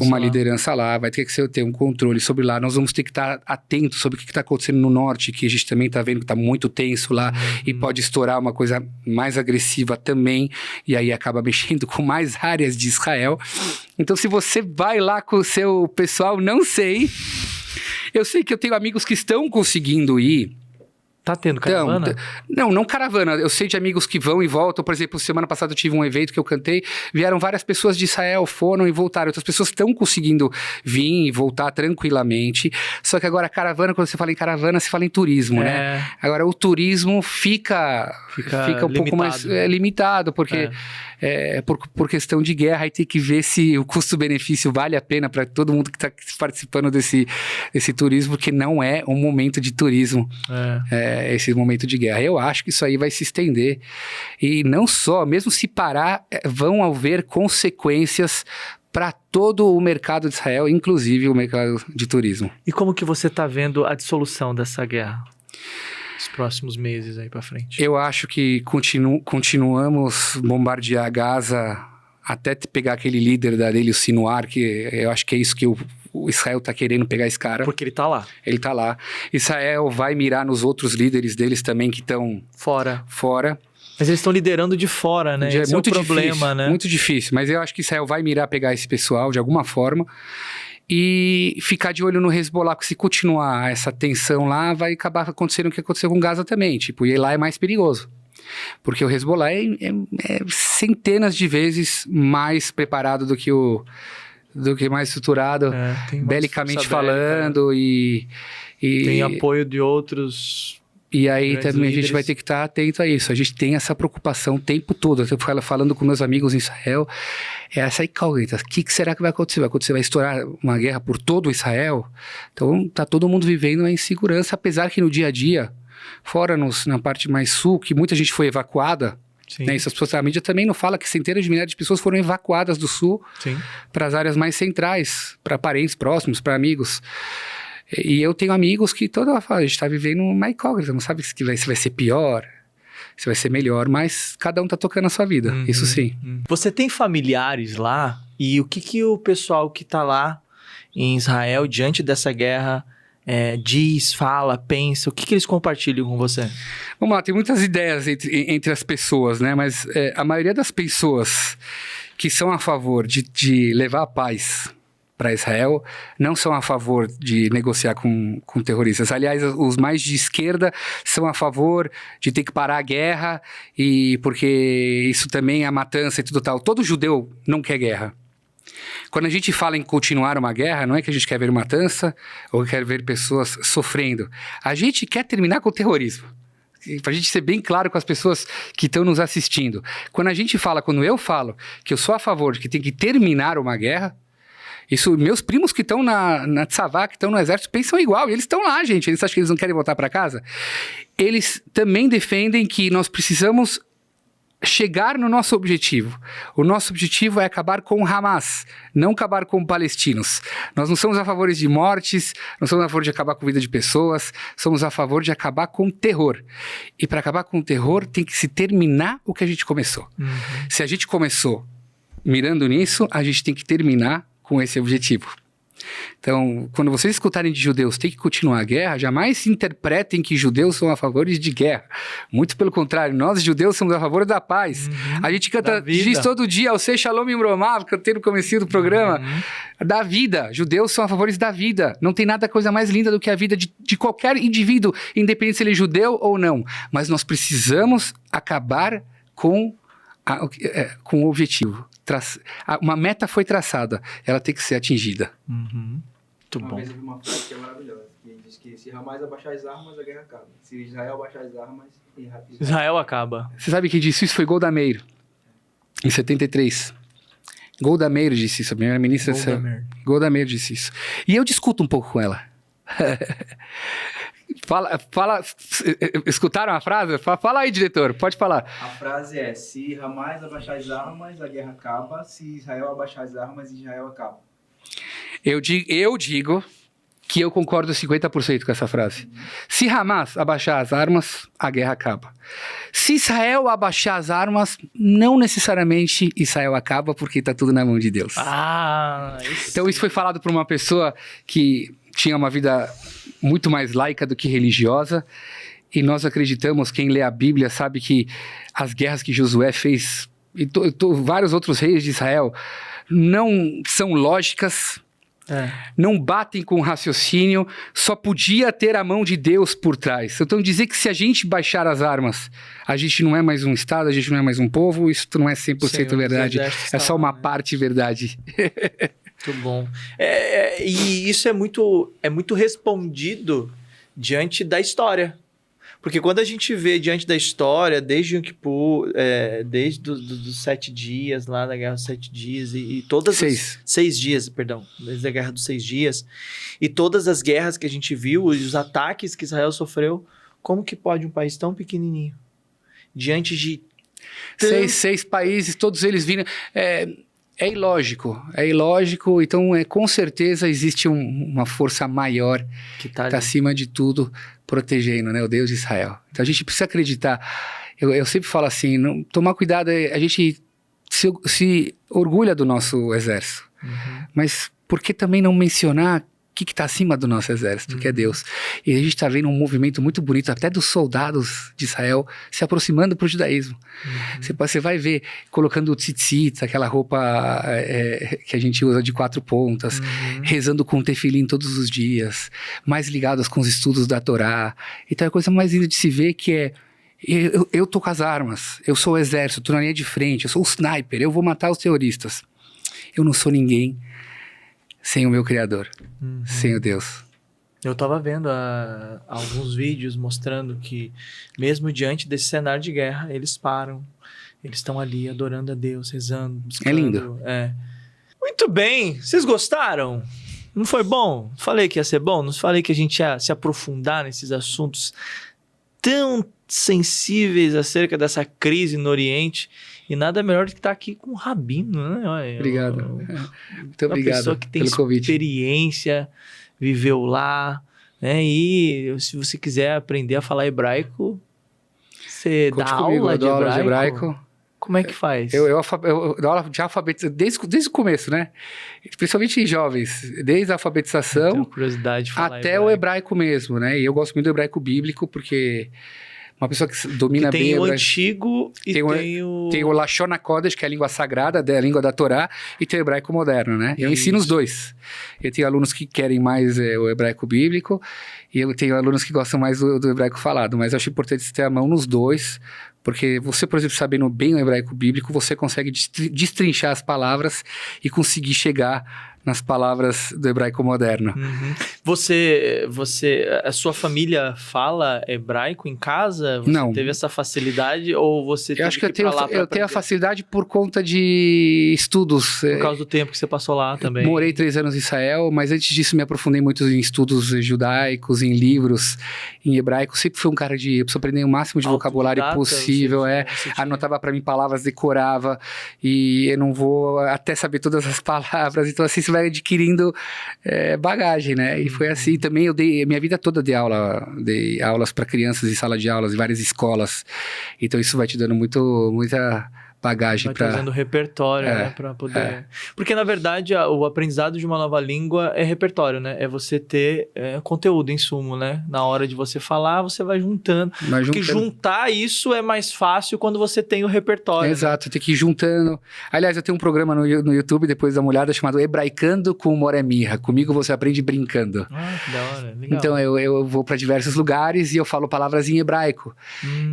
uma liderança lá, vai ter que ter um controle sobre lá. Nós vamos ter que estar atentos sobre o que está acontecendo no norte, que a gente também está vendo que está muito tenso lá e pode estourar uma coisa mais agressiva também, e aí acaba mexendo com mais áreas de Israel. Então, se você vai lá com o seu pessoal, não sei. Eu sei que eu tenho amigos que estão conseguindo ir Tá tendo caravana? Não caravana. Eu sei de amigos que vão e voltam. Por exemplo, semana passada eu tive um evento que eu cantei. Vieram várias pessoas de Israel, foram e voltaram. Outras pessoas estão conseguindo vir e voltar tranquilamente. Só que agora a caravana, quando você fala em caravana, você fala em turismo, né? Agora o turismo fica um pouco mais limitado, porque por questão de guerra, aí tem que ver se o custo-benefício vale a pena para todo mundo que está participando desse turismo, porque não é um momento de turismo. Esse momento de guerra. Eu acho que isso aí vai se estender. E não só, mesmo se parar, vão haver consequências para todo o mercado de Israel, inclusive o mercado de turismo. E como que você está vendo a dissolução dessa guerra? Os próximos meses aí para frente. Eu acho que continuamos bombardear Gaza até pegar aquele líder dele, o Sinwar, que eu acho que é isso que o Israel tá querendo pegar esse cara. Porque ele tá lá. Ele tá lá. Israel vai mirar nos outros líderes deles também que estão fora. Mas eles estão liderando de fora, né? Esse muito é o problema, difícil, né? Muito difícil. Mas eu acho que Israel vai mirar pegar esse pessoal de alguma forma e ficar de olho no Hezbollah, porque se continuar essa tensão lá, vai acabar acontecendo o que aconteceu com Gaza também. Tipo, e lá é mais perigoso. Porque o Hezbollah é centenas de vezes mais preparado do que mais estruturado, belicamente falando, e tem apoio de outros. E aí também a gente vai ter que estar atento a isso. A gente tem essa preocupação o tempo todo. Eu falo falando com meus amigos em Israel, essa incógnita. O que será que vai acontecer? Vai estourar uma guerra por todo Israel? Então tá todo mundo vivendo uma insegurança, apesar que no dia a dia, fora na parte mais sul, que muita gente foi evacuada, né? Isso, a mídia também não fala que centenas de milhares de pessoas foram evacuadas do sul para as áreas mais centrais, para parentes próximos, para amigos. E eu tenho amigos que a gente está vivendo uma incógnita, não sabe se vai ser pior, se vai ser melhor, mas cada um está tocando a sua vida, isso sim. Você tem familiares lá? E o que o pessoal que está lá em Israel, diante dessa guerra, diz, fala, pensa? O que eles compartilham com você? Vamos lá, tem muitas ideias entre as pessoas, né? Mas a maioria das pessoas que são a favor de levar a paz para Israel não são a favor de negociar com terroristas. Aliás, os mais de esquerda são a favor de ter que parar a guerra, e porque isso também é a matança e tudo tal. Todo judeu não quer guerra. Quando a gente fala em continuar uma guerra, não é que a gente quer ver matança ou quer ver pessoas sofrendo. A gente quer terminar com o terrorismo. Para a gente ser bem claro com as pessoas que estão nos assistindo. Quando eu falo que eu sou a favor de que tem que terminar uma guerra, isso, meus primos que estão na Tzavá, que estão no exército, pensam igual. E eles estão lá, gente. Eles acham que eles não querem voltar para casa? Eles também defendem que nós precisamos chegar no nosso objetivo. O nosso objetivo é acabar com o Hamas, não acabar com palestinos. Nós não somos a favor de mortes, não somos a favor de acabar com a vida de pessoas, somos a favor de acabar com o terror. E para acabar com o terror, tem que se terminar o que a gente começou. Se a gente começou mirando nisso, a gente tem que terminar com esse objetivo. Então, quando vocês escutarem de judeus tem que continuar a guerra, jamais interpretem que judeus são a favor de guerra. Muito pelo contrário, nós judeus somos a favor da paz. A gente canta, diz todo dia, ao ser Shalom Imromav, cantei no comecinho do programa, da vida. Judeus são a favor da vida. Não tem nada coisa mais linda do que a vida de qualquer indivíduo, independente se ele é judeu ou não. Mas nós precisamos acabar com o objetivo. Uma meta foi traçada, ela tem que ser atingida. Muito bom. Uma vez eu vi uma frase que é maravilhosa, que diz que se Hamas abaixar as armas, a guerra acaba. Se Israel abaixar as armas, Israel acaba. Você sabe quem disse isso? Foi Golda Meir, em 73. Golda Meir disse isso, a primeira-ministra Golda Meir disse isso. E eu discuto um pouco com ela. Fala, escutaram a frase? Fala aí, diretor, pode falar. A frase é: se Hamas abaixar as armas, a guerra acaba. Se Israel abaixar as armas, Israel acaba. Eu digo que eu concordo 50% com essa frase. Se Hamas abaixar as armas, a guerra acaba. Se Israel abaixar as armas, não necessariamente Israel acaba, porque está tudo na mão de Deus. Então isso foi falado por uma pessoa que tinha uma vida muito mais laica do que religiosa, e nós acreditamos, quem lê a Bíblia sabe que as guerras que Josué fez, e vários outros reis de Israel, não são lógicas, não batem com raciocínio, só podia ter a mão de Deus por trás. Então dizer que se a gente baixar as armas, a gente não é mais um Estado, a gente não é mais um povo, isso não é 100% verdade, é só uma parte verdade. Muito bom. E isso é muito respondido diante da história. Porque quando a gente vê diante da história, desde Yom Kippur, desde os 7 dias, lá da Guerra dos 7 Dias, e todas as... 6 dias, perdão. Desde a Guerra dos 6 Dias. E todas as guerras que a gente viu, e os ataques que Israel sofreu, como que pode um país tão pequenininho, diante de... 6 países, todos eles vindo... É ilógico, então com certeza existe uma força maior que tá acima de tudo, protegendo, né, o Deus de Israel. Então a gente precisa acreditar, eu sempre falo assim, tomar cuidado, a gente se orgulha do nosso exército, mas por que também não mencionar o que está acima do nosso exército, que é Deus? E a gente está vendo um movimento muito bonito, até dos soldados de Israel se aproximando para o judaísmo. Você vai ver, colocando o tzitzit, aquela roupa que a gente usa de 4 pontas, rezando com o tefilim todos os dias, mais ligados com os estudos da Torá. Então a coisa mais linda de se ver que é, eu tô com as armas, eu sou o exército, tô na linha de frente, eu sou o sniper, eu vou matar os terroristas. Eu não sou ninguém sem o meu Criador, sem o Deus. Eu tava vendo alguns vídeos mostrando que, mesmo diante desse cenário de guerra, eles param. Eles estão ali adorando a Deus, rezando, buscando. É lindo. Muito bem. Vocês gostaram? Não foi bom? Falei que ia ser bom? Não falei que a gente ia se aprofundar nesses assuntos tão sensíveis acerca dessa crise no Oriente? E nada melhor do que estar aqui com o Rabino, né? Obrigado. Muito obrigado uma pessoa que tem pelo convite. Experiência, viveu lá, e se você quiser aprender a falar hebraico, você dá aula de hebraico? Como é que faz? Eu dou aula de alfabetização desde o começo, né? Principalmente em jovens, desde a alfabetização curiosidade de falar até o hebraico mesmo, né? E eu gosto muito do hebraico bíblico, porque uma pessoa que domina bem... Tem o antigo e tem o Lashon HaKodesh, que é a língua sagrada, a língua da Torá, e tem o hebraico moderno, né? Eu ensino os dois. Eu tenho alunos que querem mais o hebraico bíblico, e eu tenho alunos que gostam mais do hebraico falado, mas eu acho importante você ter a mão nos dois, porque você, por exemplo, sabendo bem o hebraico bíblico, você consegue destrinchar as palavras e conseguir chegar nas palavras do hebraico moderno. A sua família fala hebraico em casa? Você não. Teve essa facilidade ou você teve eu acho que ir pra lá pra eu tenho a facilidade por conta de estudos. Por causa do tempo que você passou lá também. Morei 3 anos em Israel, mas antes disso me aprofundei muito em estudos judaicos, em livros, em hebraico. Sempre fui um cara eu preciso aprender o máximo de vocabulário possível. Anotava para mim palavras, decorava, e eu não vou até saber todas as palavras. Então assim, você vai adquirindo bagagem, né? E foi assim. Também minha vida toda dei aulas para crianças em sala de aulas, em várias escolas. Então isso vai te dando muita bagagem para... Vai trazendo repertório, né? Para poder... Porque, na verdade, o aprendizado de uma nova língua é repertório, né? É você ter conteúdo, insumo, né? Na hora de você falar, você vai juntando. Porque juntar isso é mais fácil quando você tem o repertório. Exato, tem que ir juntando. Aliás, eu tenho um programa no YouTube, depois dá uma olhada, chamado Hebraicando com Moré Mirra. Comigo você aprende brincando. Ah, que da hora. Legal. Então, eu vou para diversos lugares e eu falo palavras em hebraico.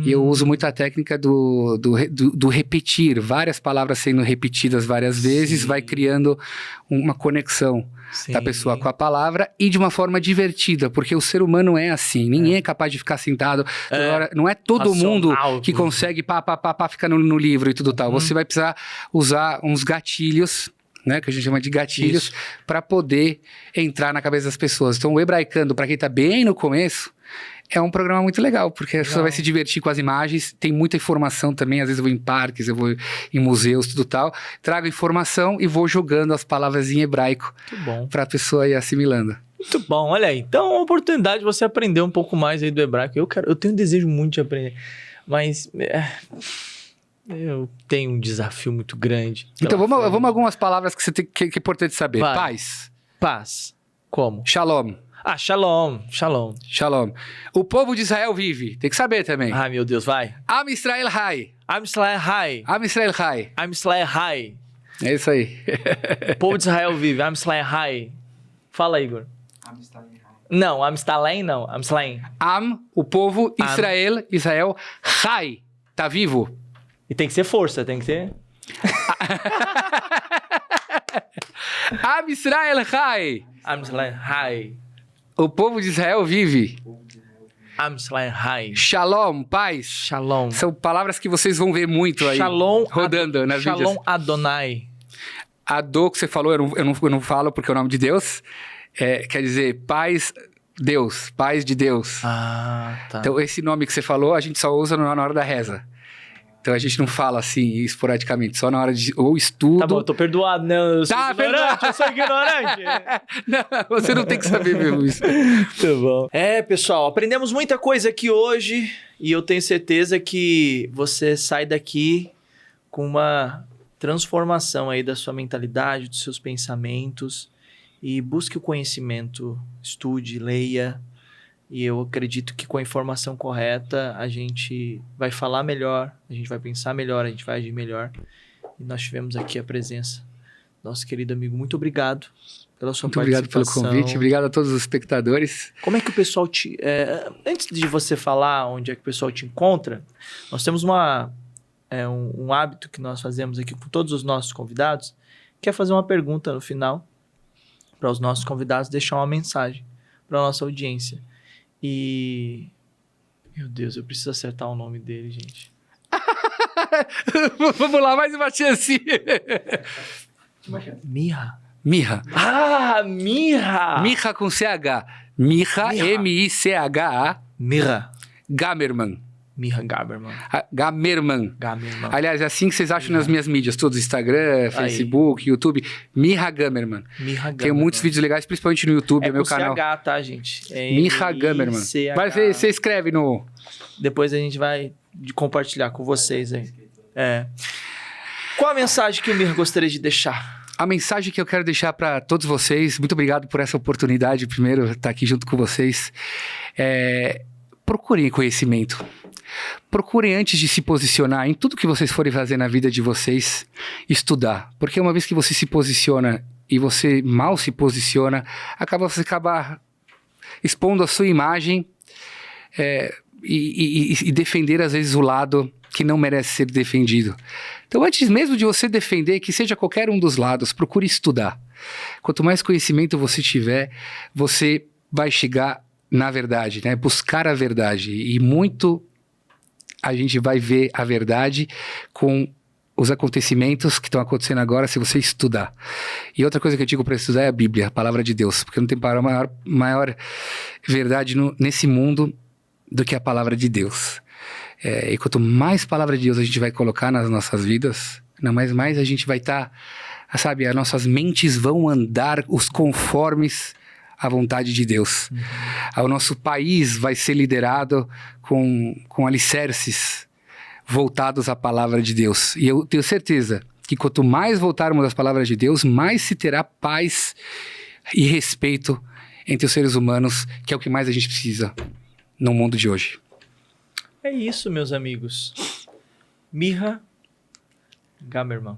E eu uso muito a técnica do repetir. Várias palavras sendo repetidas várias vezes, vai criando uma conexão da pessoa com a palavra e de uma forma divertida, porque o ser humano é assim, ninguém é capaz de ficar sentado, não é todo mundo que consegue ficar no livro e tudo tal, você vai precisar usar uns gatilhos, né, que a gente chama de gatilhos, para poder entrar na cabeça das pessoas. Então o Hebraicando, para quem tá bem no começo, é um programa muito legal, porque a pessoa vai se divertir com as imagens, tem muita informação também, às vezes eu vou em parques, eu vou em museus, tudo tal, trago informação e vou jogando as palavras em hebraico para a pessoa ir assimilando. Muito bom, olha aí, então é uma oportunidade de você aprender um pouco mais aí do hebraico. Eu tenho um desejo muito de aprender, mas eu tenho um desafio muito grande. Então vamos algumas palavras que você tem que é importante saber. Vai. Paz. Como? Shalom. Shalom. O povo de Israel vive. Tem que saber também. Ai, meu Deus, vai. Am Israel Hai. Am Israel Hai. Am Israel Hai. Am Israel Hai. É isso aí. O povo de Israel vive. Am Israel Hai. Fala, Igor. Não, Amstalém não. Amstalém. O povo, Israel, Chai, tá vivo. E tem que ser força, tem que ter... Am Israel Chai. Amstalém, Hai. O povo de Israel vive. Amstalém, Hai. Shalom, paz. Shalom. São palavras que vocês vão ver muito aí. Shalom. Rodando nas Shalom mídias. Adonai. Adô que você falou, eu não falo porque é o nome de Deus. Quer dizer, paz, Deus, paz de Deus. Ah, tá. Então, esse nome que você falou, a gente só usa na hora da reza. Então, a gente não fala assim, esporadicamente, só na hora de ou estudo. Tá bom, eu tô perdoado. Não, eu sou ignorante, eu sou ignorante. Não, você não tem que saber mesmo isso. Tá bom. Pessoal, aprendemos muita coisa aqui hoje e eu tenho certeza que você sai daqui com uma transformação aí da sua mentalidade, dos seus pensamentos e busque o conhecimento, estude, leia. E eu acredito que com a informação correta a gente vai falar melhor, a gente vai pensar melhor, a gente vai agir melhor. E nós tivemos aqui a presença do nosso querido amigo. Muito obrigado pela sua participação. Muito obrigado pelo convite, obrigado a todos os espectadores. Como é que o pessoal te... antes de você falar onde é que o pessoal te encontra, nós temos um hábito que nós fazemos aqui com todos os nossos convidados, que é fazer uma pergunta no final para os nossos convidados, deixar uma mensagem para a nossa audiência. E... Meu Deus, eu preciso acertar o nome dele, gente. Vamos lá, mais uma chance. Mirra. Mirra. Ah, Mirra! Mirra com CH. Mirra, M-I-C-H-A. Mirra. Gamerman. Mirra Gamerman. Gamerman. Gamerman. Aliás, é assim que vocês acham nas minhas mídias, todos, Instagram, Facebook, YouTube. Mirra Gamerman. Mirra Gamerman. Tenho muitos vídeos legais, principalmente no YouTube, é meu canal. CH, tá, gente? Mirra Gamerman. Mas você escreve no... Depois a gente vai compartilhar com vocês aí. Qual a mensagem que o Mirra gostaria de deixar? A mensagem que eu quero deixar para todos vocês, muito obrigado por essa oportunidade, primeiro, estar aqui junto com vocês. Procurem conhecimento. Procurem, antes de se posicionar em tudo que vocês forem fazer na vida de vocês, estudar. Porque uma vez que você se posiciona e você mal se posiciona, você acaba expondo a sua imagem e defender, às vezes, o lado que não merece ser defendido. Então, antes mesmo de você defender, que seja qualquer um dos lados, procure estudar. Quanto mais conhecimento você tiver, você vai chegar na verdade, né? Buscar a verdade. E muito a gente vai ver a verdade com os acontecimentos que estão acontecendo agora, se você estudar. E outra coisa que eu digo para estudar é a Bíblia, a palavra de Deus, porque não tem maior verdade nesse mundo do que a palavra de Deus. E quanto mais palavra de Deus a gente vai colocar nas nossas vidas, mais a gente vai estar, sabe, as nossas mentes vão andar os conformes à vontade de Deus. O nosso país vai ser liderado com alicerces voltados à palavra de Deus. E eu tenho certeza que quanto mais voltarmos às palavras de Deus, mais se terá paz e respeito entre os seres humanos, que é o que mais a gente precisa no mundo de hoje. É isso, meus amigos. Mirra Gamerman.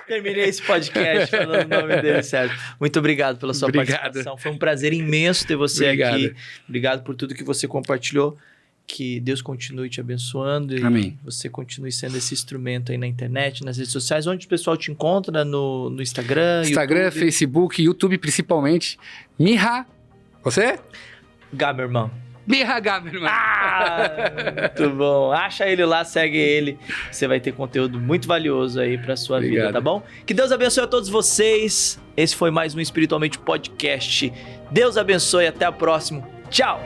Terminei esse podcast falando o nome dele certo. Muito obrigado pela sua participação. Foi um prazer imenso ter você aqui. Obrigado por tudo que você compartilhou. Que Deus continue te abençoando e Amém. Você continue sendo esse instrumento aí na internet, nas redes sociais. Onde o pessoal te encontra? No Instagram, YouTube? Facebook, YouTube principalmente. Mirra, você? Gamerman. Mirra Gamerman. Muito bom. Acha ele lá, segue ele. Você vai ter conteúdo muito valioso aí pra sua vida, tá bom? Que Deus abençoe a todos vocês. Esse foi mais um Espiritualmente Podcast. Deus abençoe, até a próxima. Tchau!